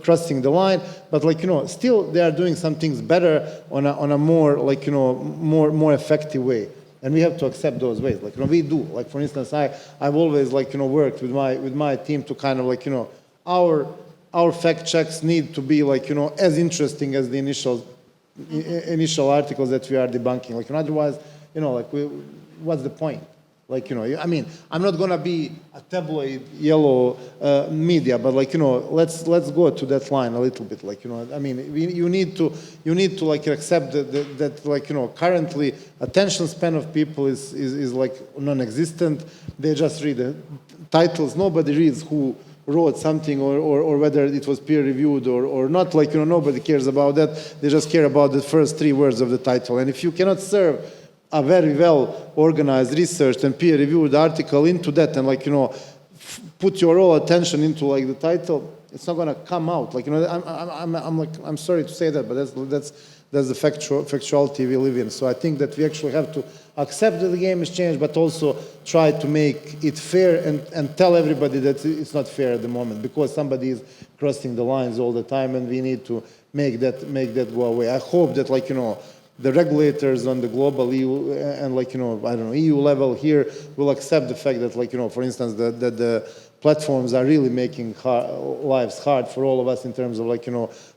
crossing the line, but, like, still they are doing some things better on a more, like, more effective way, and we have to accept those ways. Like, we do. Like, for instance, I've always, like, worked with my team to kind of, like, our fact checks need to be, like, as interesting as the initial articles that we are debunking. Like, otherwise, like, what's the point? Like, I mean, I'm not gonna be a tabloid yellow media, but, like, let's go to that line a little bit. Like, I mean, you need to like, accept that like, currently attention span of people is like non-existent. They just read the titles. Nobody reads who wrote something or whether it was peer reviewed or not. Like, nobody cares about that. They just care about the first 3 words of the title. And if you cannot serve a very well organized, researched and peer-reviewed article into that, and, like, put your whole attention into, like, the title, it's not going to come out. Like, I'm sorry to say that, but that's the factuality we live in. So I think that we actually have to accept that the game has changed, but also try to make it fair and tell everybody that it's not fair at the moment, because somebody is crossing the lines all the time, and we need to make that go away. I hope that, like, the regulators on the global EU and, like, I don't know, EU level here will accept the fact that, like, for instance, that the platforms are really making lives hard for all of us in terms of, like,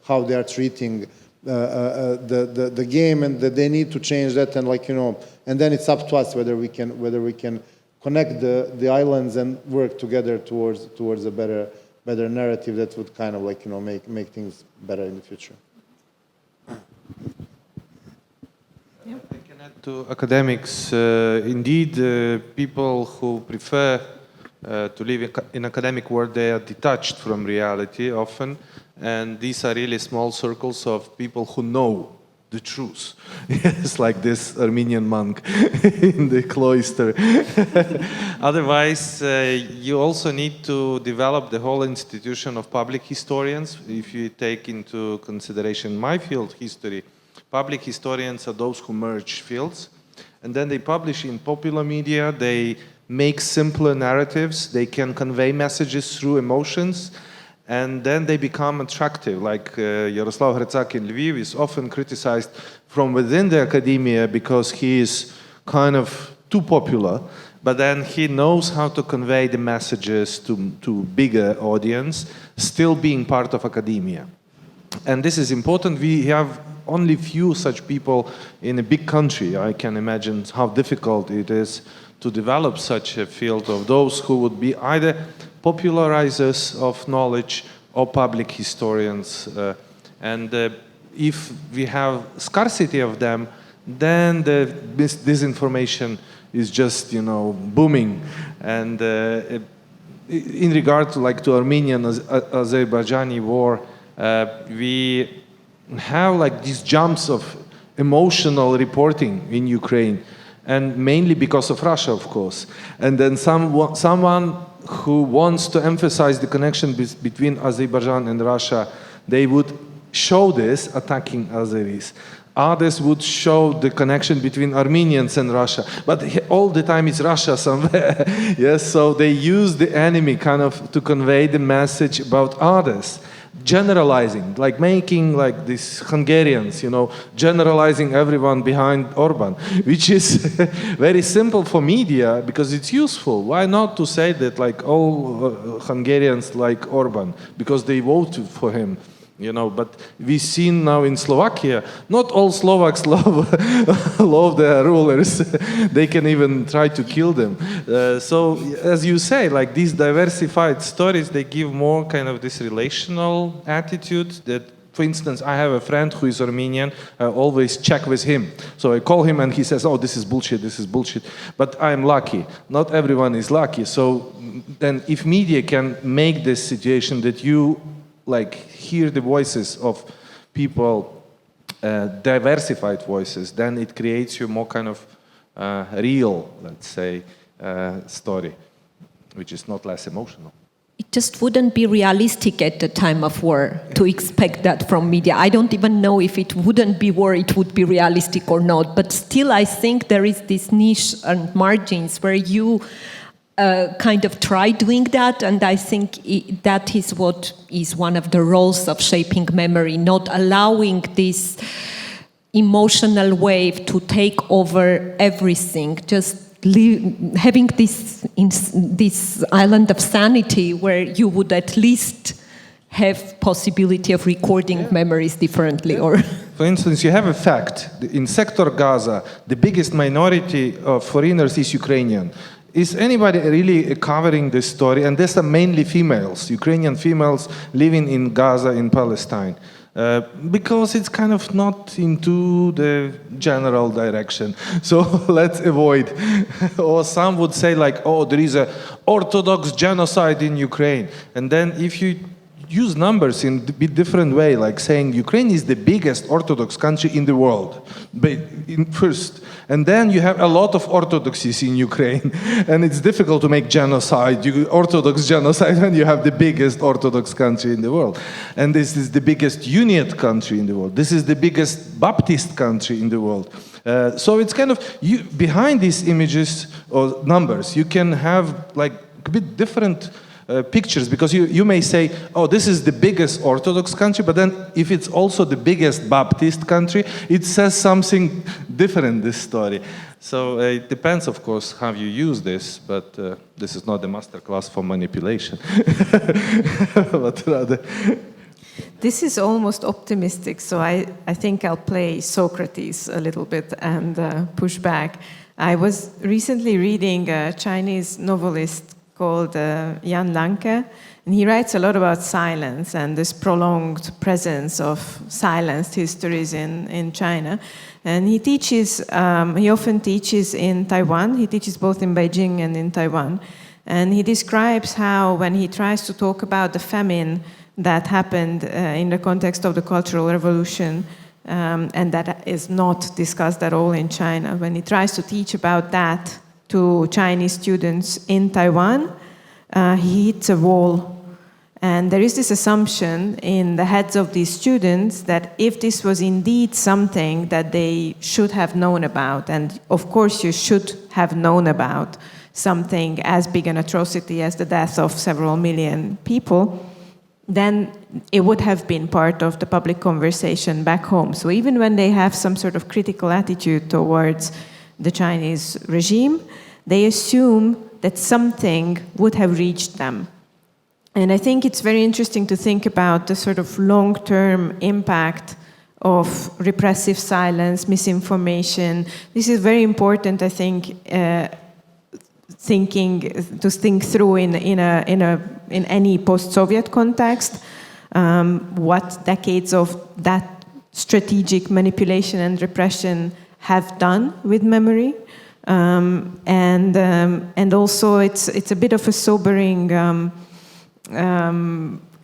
how they are treating the game, and that they need to change that, and, like, and then it's up to us whether we can connect the islands and work together towards a better narrative that would kind of, like, make things better in the future. To academics, indeed, people who prefer to live in academic world, they are detached from reality often, and these are really small circles of people who know the truth. Yes, like this Armenian monk in the cloister. Otherwise, you also need to develop the whole institution of public historians. If you take into consideration my field, history, public historians are those who merge fields. And then they publish in popular media, they make simpler narratives, they can convey messages through emotions, and then they become attractive. Like Yaroslav Hrycak in Lviv is often criticized from within the academia because he is kind of too popular, but then he knows how to convey the messages to bigger audience, still being part of academia. And this is important. We have only few such people in a big country. I can imagine how difficult it is to develop such a field of those who would be either popularizers of knowledge or public historians. If we have scarcity of them, then this disinformation is just, booming. And in regard to Armenian-Azerbaijani war, we have these jumps of emotional reporting in Ukraine, and mainly because of Russia, of course. And then someone who wants to emphasize the connection between Azerbaijan and Russia, they would show this, attacking Azeris. Others would show the connection between Armenians and Russia, but all the time it's Russia somewhere. Yes, so they use the enemy kind of to convey the message about others. Generalizing, making these Hungarians, generalizing everyone behind Orban, which is very simple for media because it's useful. Why not to say that all Hungarians like Orban because they voted for him? But we've seen now in Slovakia, not all Slovaks love their rulers. They can even try to kill them. So, as you say, these diversified stories, they give more kind of this relational attitude that, for instance, I have a friend who is Armenian, I always check with him. So I call him and he says, oh, this is bullshit, this is bullshit. But I'm lucky. Not everyone is lucky. So then if media can make this situation that you hear the voices of people, diversified voices, then it creates you more kind of real, let's say, story, which is not less emotional. It just wouldn't be realistic at the time of war to expect that from media. I don't even know if it wouldn't be war, it would be realistic or not. But still, I think there is this niche and margins where you kind of try doing that, and I think that is what is one of the roles of shaping memory, not allowing this emotional wave to take over everything, just having this island of sanity where you would at least have possibility of recording memories differently. Or for instance, you have a fact. In Sector Gaza, the biggest minority of foreigners is Ukrainian. Is anybody really covering this story? And these are mainly females, Ukrainian females living in Gaza, in Palestine. Because it's kind of not into the general direction. So let's avoid. Or some would say there is an Orthodox genocide in Ukraine. And then if you use numbers in a different way, saying Ukraine is the biggest Orthodox country in the world, first. And then you have a lot of orthodoxies in Ukraine. And it's difficult to make genocide, Orthodox genocide, when you have the biggest Orthodox country in the world. And this is the biggest Uniate country in the world. This is the biggest Baptist country in the world. So it's kind of, behind these images or numbers, you can have a bit different pictures, because you may say, oh, this is the biggest Orthodox country, but then if it's also the biggest Baptist country, it says something different, this story. So it depends, of course, how you use this, but this is not a masterclass for manipulation. But rather... This is almost optimistic, so I think I'll play Socrates a little bit and push back. I was recently reading a Chinese novelist called Jan Lanke, and he writes a lot about silence and this prolonged presence of silenced histories in China. And he teaches, he often teaches in Taiwan. He teaches both in Beijing and in Taiwan. And he describes how when he tries to talk about the famine that happened in the context of the Cultural Revolution and that is not discussed at all in China. When he tries to teach about that to Chinese students in Taiwan, he hits a wall. And there is this assumption in the heads of these students that if this was indeed something that they should have known about, and of course you should have known about something as big an atrocity as the death of several million people, then it would have been part of the public conversation back home. So even when they have some sort of critical attitude towards the Chinese regime, they assume that something would have reached them. And I think it's very interesting to think about the sort of long-term impact of repressive silence, misinformation. This is very important, I think, to think through in any post-Soviet context. What decades of that strategic manipulation and repression have done with memory, and also it's a bit of a sobering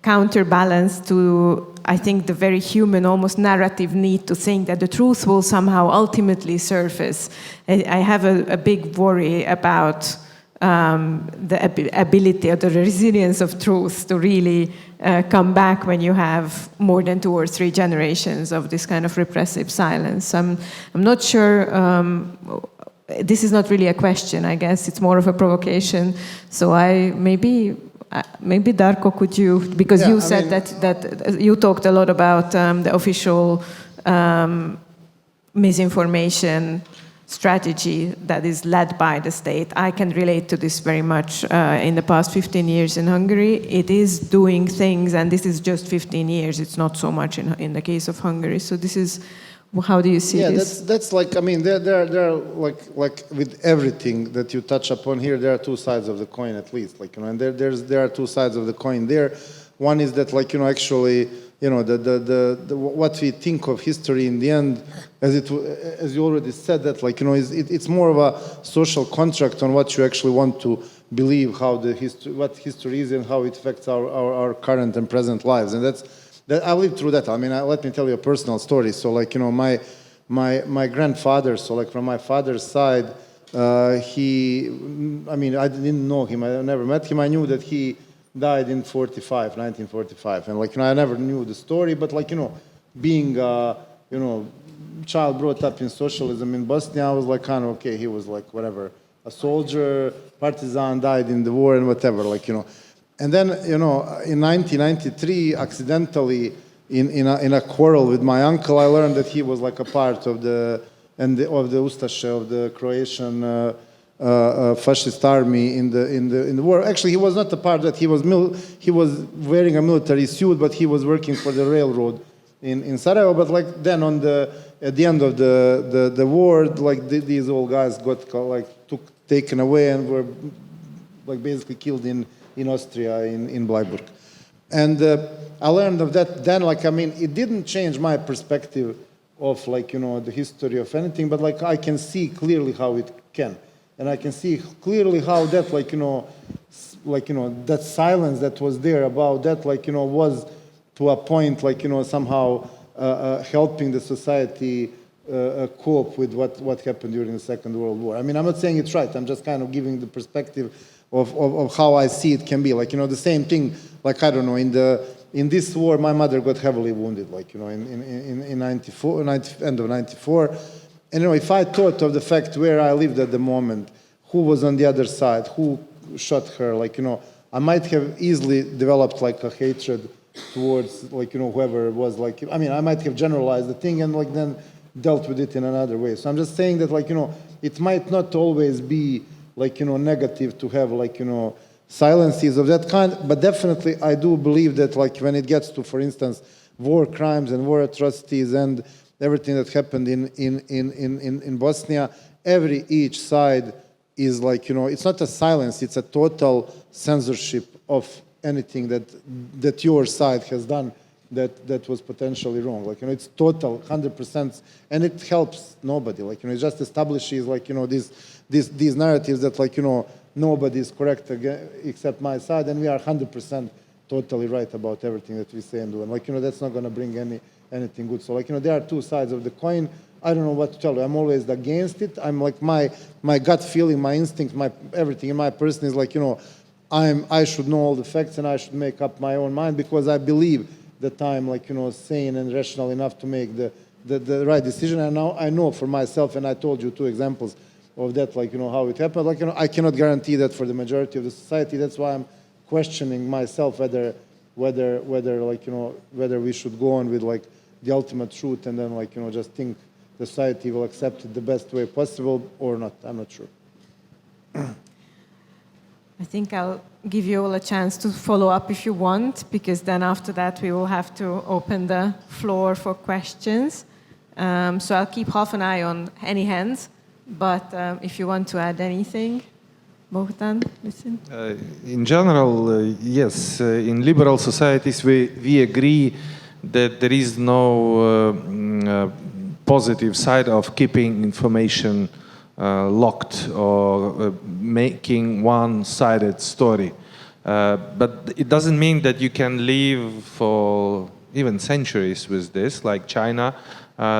counterbalance to, I think, the very human, almost narrative need to think that the truth will somehow ultimately surface. I have a big worry about the ability or the resilience of truth to really come back when you have more than 2 or 3 generations of this kind of repressive silence. I'm not sure. This is not really a question, I guess. It's more of a provocation. So maybe Darko, could you, because you said that you talked a lot about the official misinformation strategy that is led by the state. I can relate to this very much. In the past 15 years in Hungary, it is doing things, and this is just 15 years. It's not so much in the case of Hungary. So this is, how do you see this? Yeah, that's like, I mean, there are like with everything that you touch upon here, there are 2 sides of the coin at least, like, you know, and there are 2 sides of the coin there. One is that, like, you know, actually, you know, the what we think of history in the end, as you already said, that, like, you know, it's more of a social contract on what you actually want to believe, what history is and how it affects our current and present lives, and I lived through that. I mean, let me tell you a personal story. So, like, you know, my grandfather, so, like, from my father's side, I didn't know him. I never met him. I knew that he died in 1945. And, like, you know, I never knew the story. But, like, you know, being, you know, child brought up in socialism in Bosnia, I was like, kind of, okay, he was, like, whatever, a soldier, partisan, died in the war and whatever, like, you know. And then, you know, in 1993, accidentally, in a quarrel with my uncle, I learned that he was like a part of the Ustaše, of the Croatian fascist army in the war. Actually, he was not a part of that. He was wearing a military suit, but he was working for the railroad in Sarajevo. But, like, then at the end of the war, like, these old guys got, like, taken away and were, like, basically killed in Austria, in Bleiburg. And I learned of that then, like, I mean, it didn't change my perspective of, like, you know, the history of anything, but, like, I can see clearly how it can. And I can see clearly how that, like, you know, that silence that was there about that, like, you know, was to a point, like, you know, somehow helping the society cope with what happened during the Second World War. I mean, I'm not saying it's right. I'm just kind of giving the perspective of how I see it can be. Like, you know, the same thing, like, I don't know, in this war, my mother got heavily wounded, like, you know, in 94, end of 94. And, you know, if I thought of the fact where I lived at the moment, who was on the other side, who shot her, like, you know, I might have easily developed, like, a hatred towards, like, you know, whoever it was, like, I mean, I might have generalized the thing and, like, then dealt with it in another way. So I'm just saying that, like, you know, it might not always be, like, you know, negative to have, like, you know, silences of that kind, but definitely I do believe that, like, when it gets to, for instance, war crimes and war atrocities and everything that happened in Bosnia, each side is, like, you know, it's not a silence, it's a total censorship of anything that your side has done that was potentially wrong. Like, you know, it's total 100%, and it helps nobody. Like, you know, it just establishes, like, you know, these narratives that, like, you know, nobody is correct except my side, and we are 100% totally right about everything that we say and do. And like, that's not going to bring anything good. So like, there are two sides of the coin. I don't know what to tell you. I'm always against it. I'm like, my gut feeling, my instinct, everything in my person is like, I should know all the facts and I should make up my own mind because I believe that I'm like, sane and rational enough to make the right decision. And now I know for myself, and I told you 2 examples of that, like, how it happened. Like, I cannot guarantee that for the majority of the society. That's why I'm questioning myself whether like, whether we should go on with like the ultimate truth and then like, just think the society will accept it the best way possible or not. I'm not sure. I think I'll give you all a chance to follow up if you want, because then after that we will have to open the floor for questions. So I'll keep half an eye on any hands, but if you want to add anything, Bohdan, listen. In general, yes. In liberal societies, we agree that there is no positive side of keeping information locked or making one-sided story. But it doesn't mean that you can live for even centuries with this. Like China,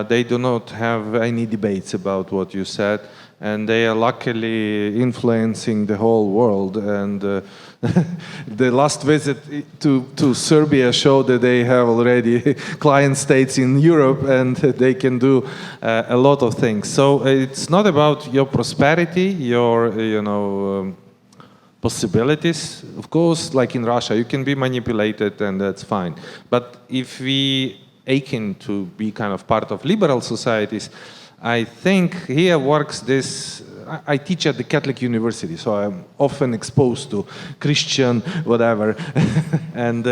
they do not have any debates about what you said, and they are luckily influencing the whole world. And the last visit to Serbia showed that they have already client states in Europe, and they can do a lot of things. So it's not about your prosperity, your possibilities. Of course, like in Russia, you can be manipulated, and that's fine. But if we aim to be kind of part of liberal societies, I think here works this. I teach at the Catholic University, so I'm often exposed to Christian whatever. And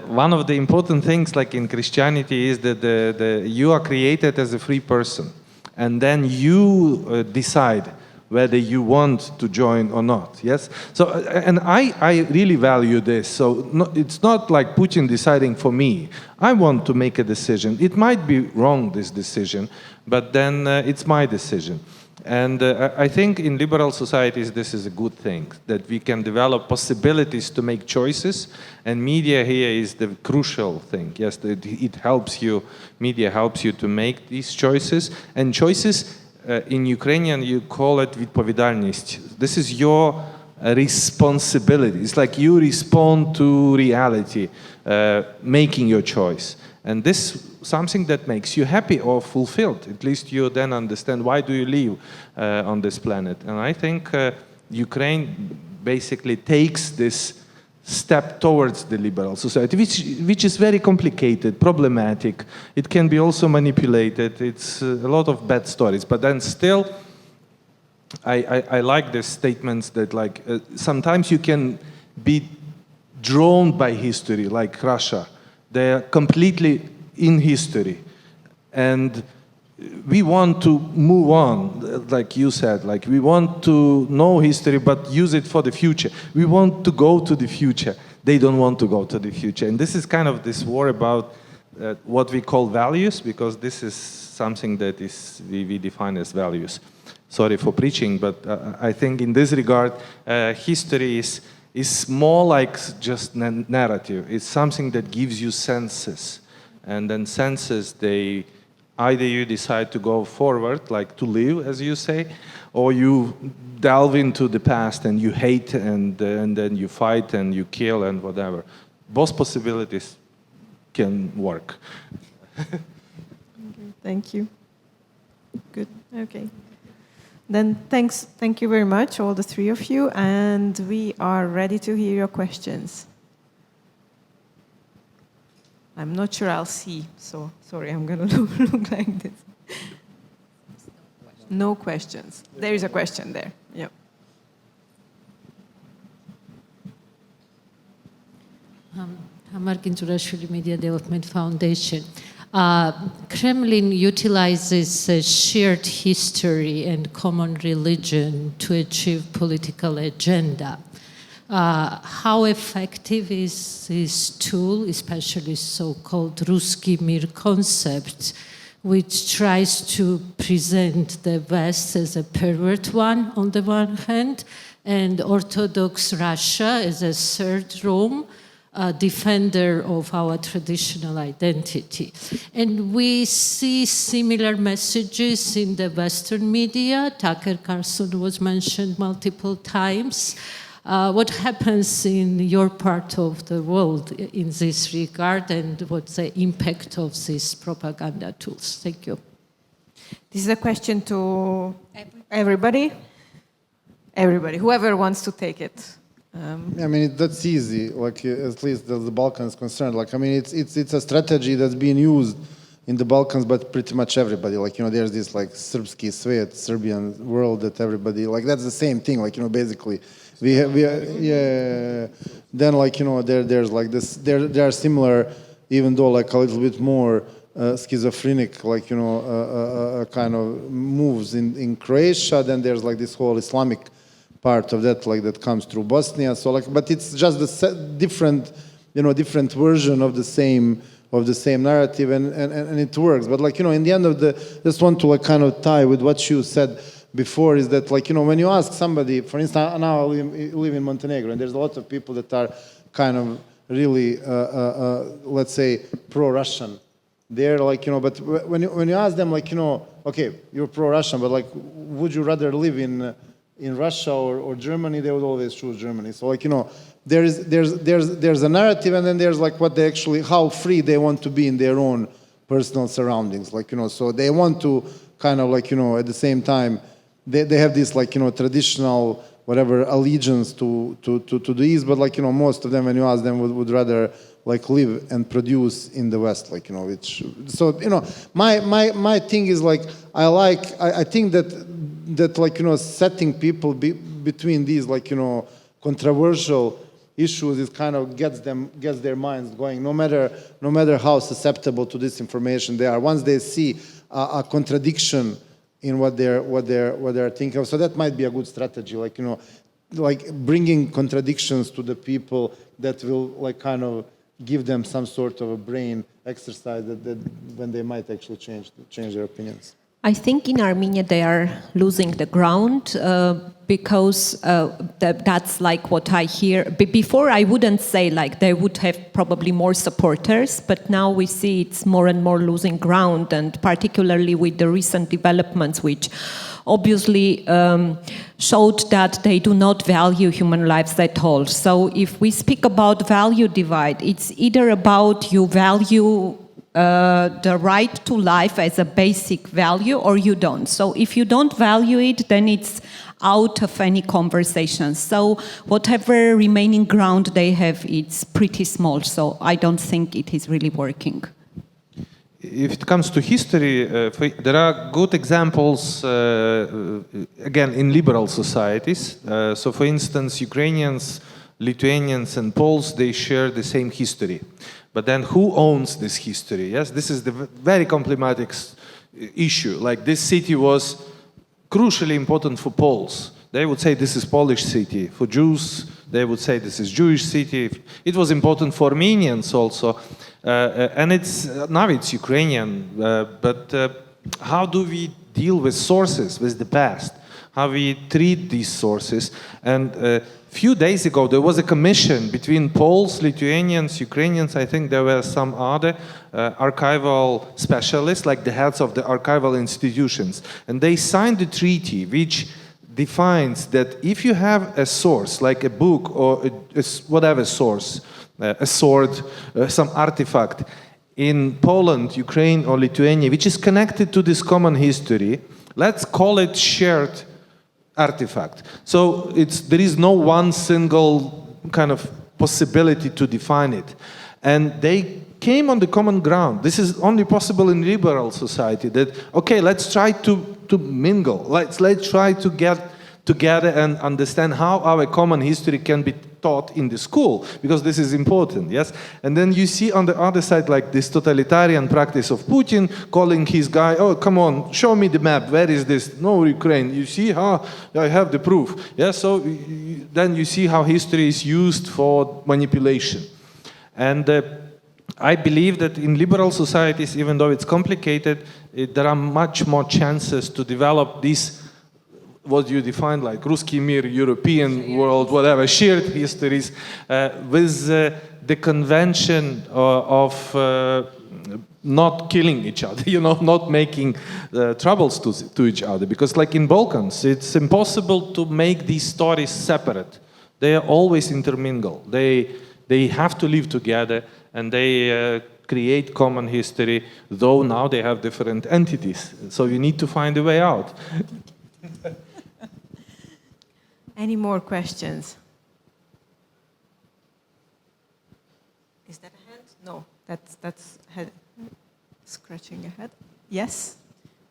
one of the important things, like in Christianity, is that you are created as a free person, and then you decide whether you want to join or not. Yes. So, and I really value this. So it's not like Putin deciding for me. I want to make a decision. It might be wrong, this decision, but then it's my decision. And I think in liberal societies, this is a good thing, that we can develop possibilities to make choices, and media here is the crucial thing. Yes, it helps you, media helps you to make these choices, and choices, in Ukrainian, you call it відповідальність. This is your responsibility. It's like you respond to reality, making your choice. And this something that makes you happy or fulfilled. At least you then understand why do you live on this planet. And I think Ukraine basically takes this step towards the liberal society, which is very complicated, problematic. It can be also manipulated. It's a lot of bad stories. But then still, I like the statements that like sometimes you can be drawn by history, like Russia. They are completely in history. And we want to move on, like you said, like we want to know history, but use it for the future. We want to go to the future. They don't want to go to the future. And this is kind of this war about what we call values, because this is something that is we define as values. Sorry for preaching, but I think in this regard, history is more like just narrative. It's something that gives you senses. And then senses, either you decide to go forward, like to live, as you say, or you delve into the past and you hate and then you fight and you kill and whatever. Both possibilities can work. Okay, thank you. Good. Okay. Then thank you very much, all the three of you, and we are ready to hear your questions. I'm not sure I'll see, so sorry, I'm going to look like this. No questions. There is a question there. Yeah. Margin Turashvili Media Development Foundation. Kremlin utilizes a shared history and common religion to achieve political agenda. How effective is this tool, especially so-called Ruski Mir concept, which tries to present the West as a pervert one on the one hand, and Orthodox Russia as a third Rome, defender of our traditional identity. And we see similar messages in the Western media. Tucker Carlson was mentioned multiple times. What happens in your part of the world in this regard, and what's the impact of these propaganda tools? Thank you. This is a question to everybody. Everybody, whoever wants to take it. I mean, that's easy. Like at least the Balkans concerned. Like I mean, it's a strategy that's being used in the Balkans, but pretty much everybody. Like there's this like Srpski svet, Serbian world that everybody like. That's the same thing. Like basically, yeah. Then like there's like this. There are similar, even though like a little bit more schizophrenic, like kind of moves in Croatia. Then there's like this whole Islamic part of that, like that comes through Bosnia. So like, but it's just the different version of the same narrative, and it works. But like in the end of the, just want to like kind of tie with what you said before, is that like when you ask somebody, for instance, now I live in Montenegro, and there's a lot of people that are kind of really let's say pro-Russian. They're like but when you ask them like okay, you're pro-Russian, but like would you rather live in Russia or Germany? They would always choose Germany. So like there's a narrative, and then there's like what they actually, how free they want to be in their own personal surroundings. Like so they want to kind of like at the same time they have this like traditional whatever allegiance to the East, but like most of them, when you ask them, would rather like live and produce in the West, like which so my thing is like I think that like setting people between these like controversial issues is kind of gets their minds going, no matter how susceptible to this information they are. Once they see a contradiction in what they're thinking of, so that might be a good strategy, like like bringing contradictions to the people that will like kind of give them some sort of a brain exercise that when they might actually change their opinions. I think in Armenia they are losing the ground because that's like what I hear. Before I wouldn't say like they would have probably more supporters, but now we see it's more and more losing ground, and particularly with the recent developments which obviously showed that they do not value human lives at all. So if we speak about value divide, it's either about you value the right to life as a basic value, or you don't. So if you don't value it, then it's out of any conversation. So whatever remaining ground they have, it's pretty small. So I don't think it is really working. If it comes to history, there are good examples, again, in liberal societies. So for instance, Ukrainians, Lithuanians, and Poles, they share the same history. But then who owns this history? Yes, this is the very problematic issue. Like this city was crucially important for Poles. They would say this is Polish city. For Jews, they would say this is Jewish city. It was important for Armenians also. And now it's Ukrainian. But how do we deal with sources, with the past? How we treat these sources? And few days ago, there was a commission between Poles, Lithuanians, Ukrainians. I think there were some other archival specialists, like the heads of the archival institutions. And they signed a treaty which defines that if you have a source, like a book or whatever source, a sword, some artifact, in Poland, Ukraine, or Lithuania, which is connected to this common history, let's call it shared artifact. So there is no one single kind of possibility to define it. And they came on the common ground. This is only possible in liberal society, that, okay, let's try to mingle. Let's try to get together and understand how our common history can be taught in the school, because this is important, yes? And then you see on the other side, like this totalitarian practice of Putin calling his guy, oh, come on, show me the map, where is this? No, Ukraine. You see how I have the proof. Yeah, so then you see how history is used for manipulation. And I believe that in liberal societies, even though it's complicated, there are much more chances to develop these what you define like Ruski Mir, European world, whatever, shared histories, with the convention of not killing each other, not making troubles to each other. Because like in Balkans, it's impossible to make these stories separate. They are always intermingled. They have to live together, and they create common history, though now they have different entities. So you need to find a way out. Any more questions? Is that a hand? No, that's head. Scratching a head. Yes?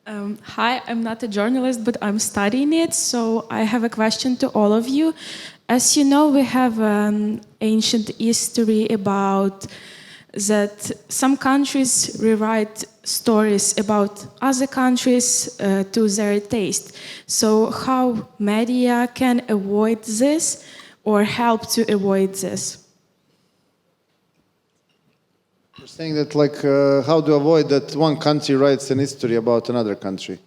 Hi, I'm not a journalist, but I'm studying it, so I have a question to all of you. As you know, we have an ancient history about that some countries rewrite stories about other countries to their taste. So how media can avoid this or help to avoid this? You're saying that, like, how to avoid that one country writes an history about another country?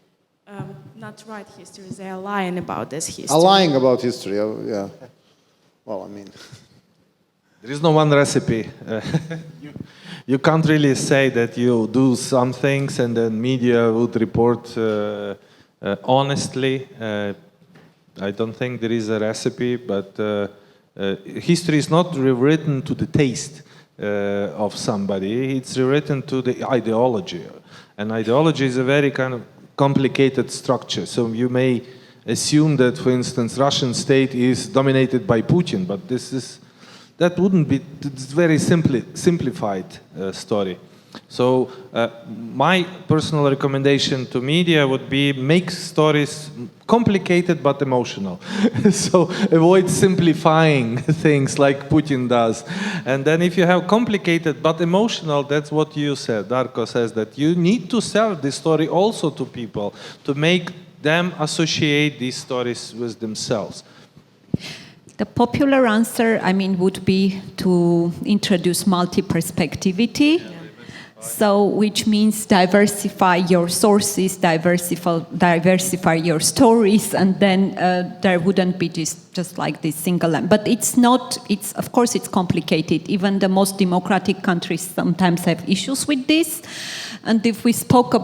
Not write history, they are lying about this history. Are lying about history, yeah. Well, I mean... There is no one recipe. You can't really say that you do some things and then media would report honestly. I don't think there is a recipe, but history is not rewritten to the taste of somebody. It's rewritten to the ideology. And ideology is a very kind of complicated structure. So you may assume that, for instance, Russian state is dominated by Putin, but that wouldn't be, it's very simplified story. So my personal recommendation to media would be make stories complicated but emotional. So avoid simplifying things like Putin does. And then if you have complicated but emotional, that's what you said. Darko says that you need to sell this story also to people to make them associate these stories with themselves. The popular answer, would be to introduce multi-perspectivity. So, which means diversify your sources, diversify your stories, and then there wouldn't be just like this single line. But of course it's complicated. Even the most democratic countries sometimes have issues with this. And if we speak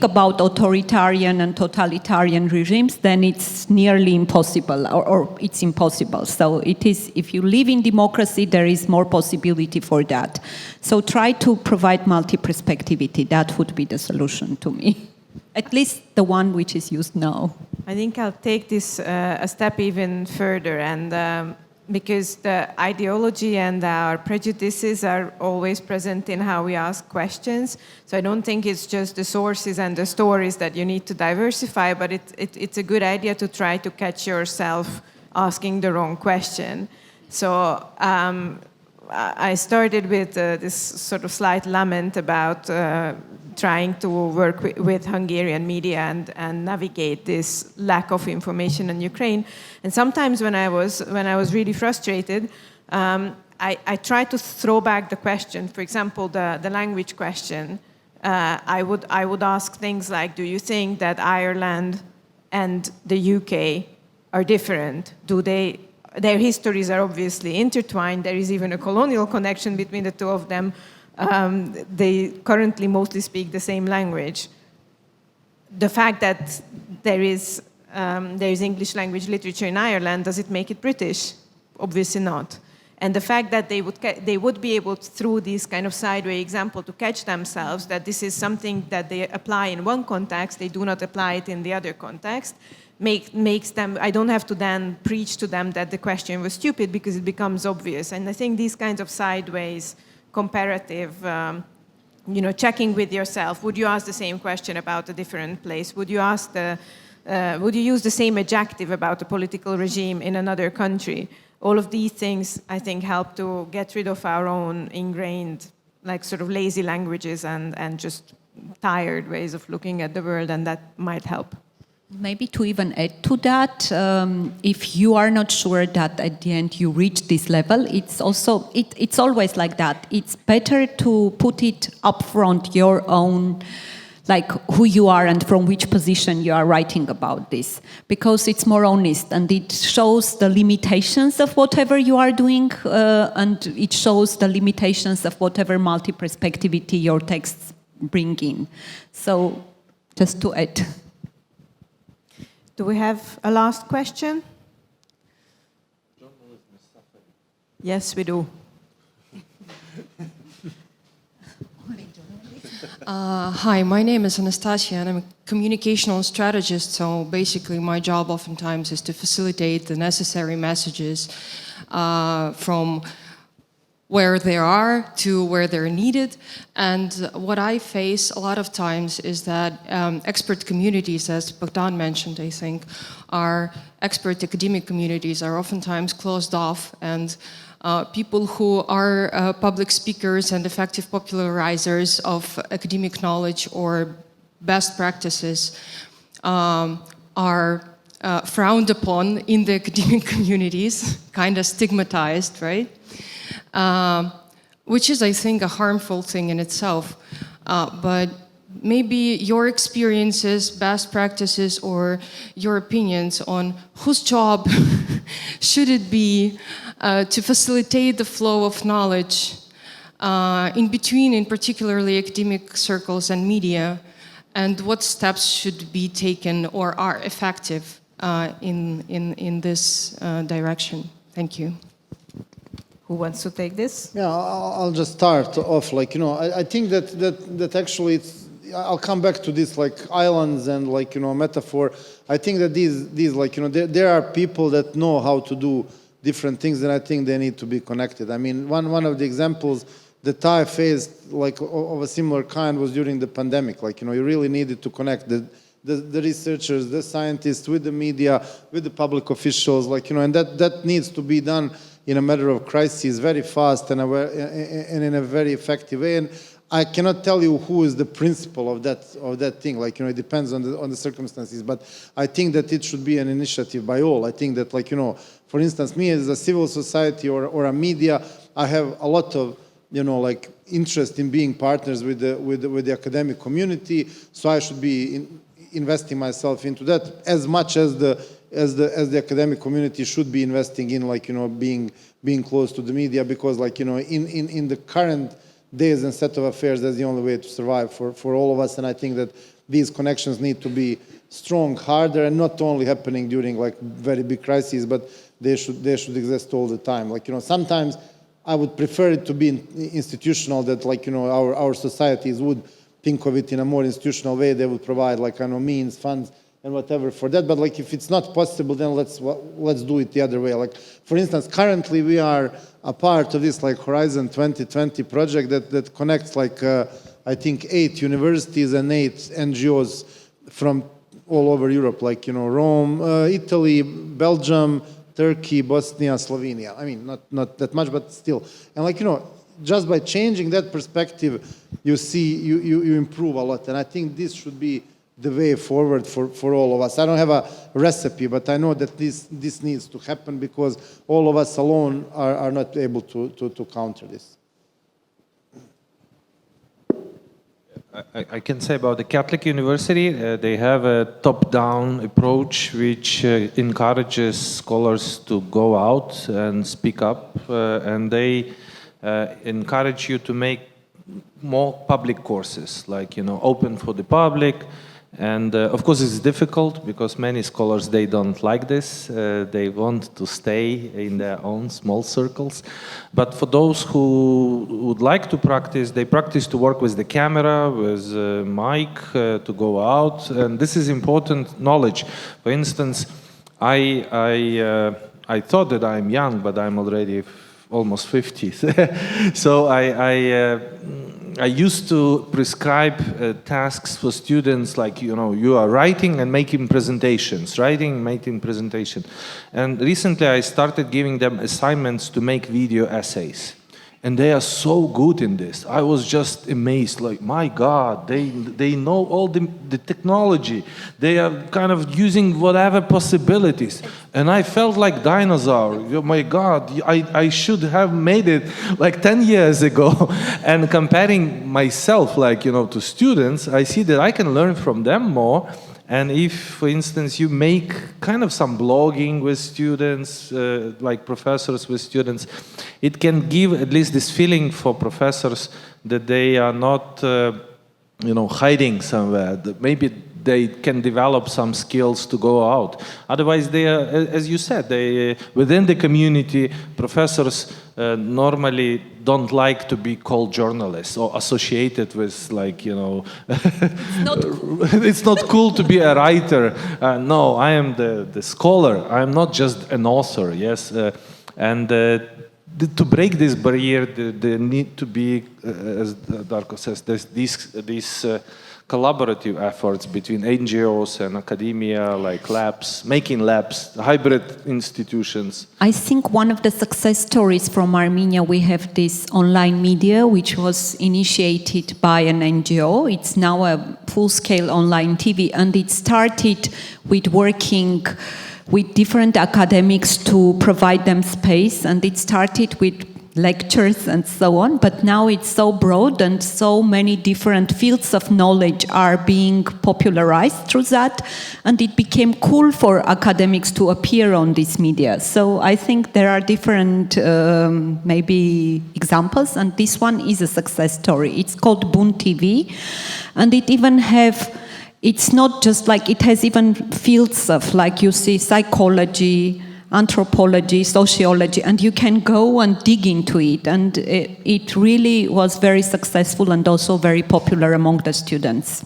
about authoritarian and totalitarian regimes, then it's nearly impossible, or it's impossible. So it is, if you live in democracy, there is more possibility for that. So try to provide multi-perspectivity. That would be the solution to me. At least the one which is used now. I think I'll take this a step even further, and because the ideology and our prejudices are always present in how we ask questions. So I don't think it's just the sources and the stories that you need to diversify, but it's a good idea to try to catch yourself asking the wrong question. So I started with this sort of slight lament about trying to work with Hungarian media and navigate this lack of information in Ukraine. And sometimes when I was really frustrated, I tried to throw back the question. For example, the language question. I would ask things like, do you think that Ireland and the UK are different? Their histories are obviously intertwined. There is even a colonial connection between the two of them. They currently mostly speak the same language. The fact that there is English language literature in Ireland, does it make it British? Obviously not. And the fact that they would be able, through this kind of sideway example, to catch themselves that this is something that they apply in one context, they do not apply it in the other context, makes them, I don't have to then preach to them that the question was stupid because it becomes obvious. And I think these kinds of sideways comparative, checking with yourself. Would you ask the same question about a different place? Would you use the same adjective about a political regime in another country? All of these things, I think, help to get rid of our own ingrained, like sort of lazy languages and just tired ways of looking at the world, and that might help. Maybe to even add to that, if you are not sure that at the end you reach this level, it's always like that. It's better to put it up front, your own like who you are and from which position you are writing about this, because it's more honest and it shows the limitations of whatever you are doing, and it shows the limitations of whatever multi-perspectivity your texts bring in. So, just to add. Do we have a last question? Yes, we do. Hi, my name is Anastasia and I'm a communicational strategist, so basically my job oftentimes is to facilitate the necessary messages from where they are to where they're needed. And what I face a lot of times is that expert communities, as Bohdan mentioned, I think, our expert academic communities are oftentimes closed off, and people who are public speakers and effective popularizers of academic knowledge or best practices are frowned upon in the academic communities, kind of stigmatized, right? Which is, I think, a harmful thing in itself. But maybe your experiences, best practices, or your opinions on whose job should it be to facilitate the flow of knowledge in between, in particularly academic circles and media, and what steps should be taken or are effective in this direction. Thank you. Who wants to take this? Yeah, I'll just start off. Like, I think that actually it's. I'll come back to this, like islands and like metaphor. I think that these like there are people that know how to do different things, and I think they need to be connected. I mean, one of the examples that I faced like of a similar kind was during the pandemic. Like you really needed to connect the researchers, the scientists with the media, with the public officials. Like and that needs to be done in a matter of crisis, very fast and in a very effective way. And I cannot tell you who is the principal of that thing. Like it depends on the circumstances. But I think that it should be an initiative by all. I think that like for instance, me as a civil society or a media, I have a lot of like interest in being partners with the academic community. So I should be investing myself into that as much as the academic community should be investing in like being close to the media, because like in the current days and set of affairs, that's the only way to survive for all of us. And I think that these connections need to be strong, harder, and not only happening during like very big crises, but they should exist all the time. Like sometimes I would prefer it to be institutional, that like our societies would think of it in a more institutional way. They would provide like means, funds, and whatever for that. But like if it's not possible, then let's do it the other way. Like for instance, currently we are a part of this like Horizon 2020 project that connects like I think 8 universities and 8 NGOs from all over Europe, like Rome, Italy, Belgium, Turkey, Bosnia, Slovenia. I mean, not that much, but still. And like just by changing that perspective, you see you improve a lot. And I think this should be the way forward for all of us. I don't have a recipe, but I know that this needs to happen, because all of us alone are not able to counter this. I can say about the Catholic University, they have a top-down approach which encourages scholars to go out and speak up, and they encourage you to make more public courses, like open for the public. And of course it's difficult, because many scholars, they don't like this. They want to stay in their own small circles. But for those who would like to practice, they practice to work with the camera, with mic, to go out. And this is important knowledge. For instance, I thought that I'm young, but I'm already almost 50. So I used to prescribe tasks for students, like, you are writing and making presentations, And recently I started giving them assignments to make video essays. And they are so good in this. I was just amazed, like, my God, they know all the technology. They are kind of using whatever possibilities. And I felt like dinosaur. Oh my God, I should have made it like 10 years ago. And comparing myself, like, to students, I see that I can learn from them more. And if, for instance, you make kind of some blogging with students, like professors with students, it can give at least this feeling for professors that they are not, hiding somewhere. That maybe they can develop some skills to go out. Otherwise, they are, as you said, they within the community, professors normally don't like to be called journalists or associated with, like, It's not cool. it's not cool to be a writer. No, I am the scholar. I am not just an author, yes. To break this barrier, there need to be, as Darko says, there's these collaborative efforts between NGOs and academia, like labs, making labs, hybrid institutions. I think one of the success stories from Armenia, we have this online media, which was initiated by an NGO. It's now a full-scale online TV, and it started with working with different academics to provide them space, and it started with lectures and so on, but now it's so broad and so many different fields of knowledge are being popularized through that, and it became cool for academics to appear on this media. So I think there are different maybe examples, and this one is a success story. It's called Bun TV, and it even it's not just like, it has even fields of, like, you see, psychology, anthropology, sociology, and you can go and dig into it. And it really was very successful and also very popular among the students.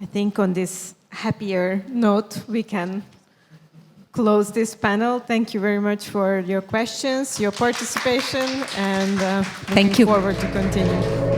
I think on this happier note, we can close this panel. Thank you very much for your questions, your participation, and Thank you. looking forward to continue.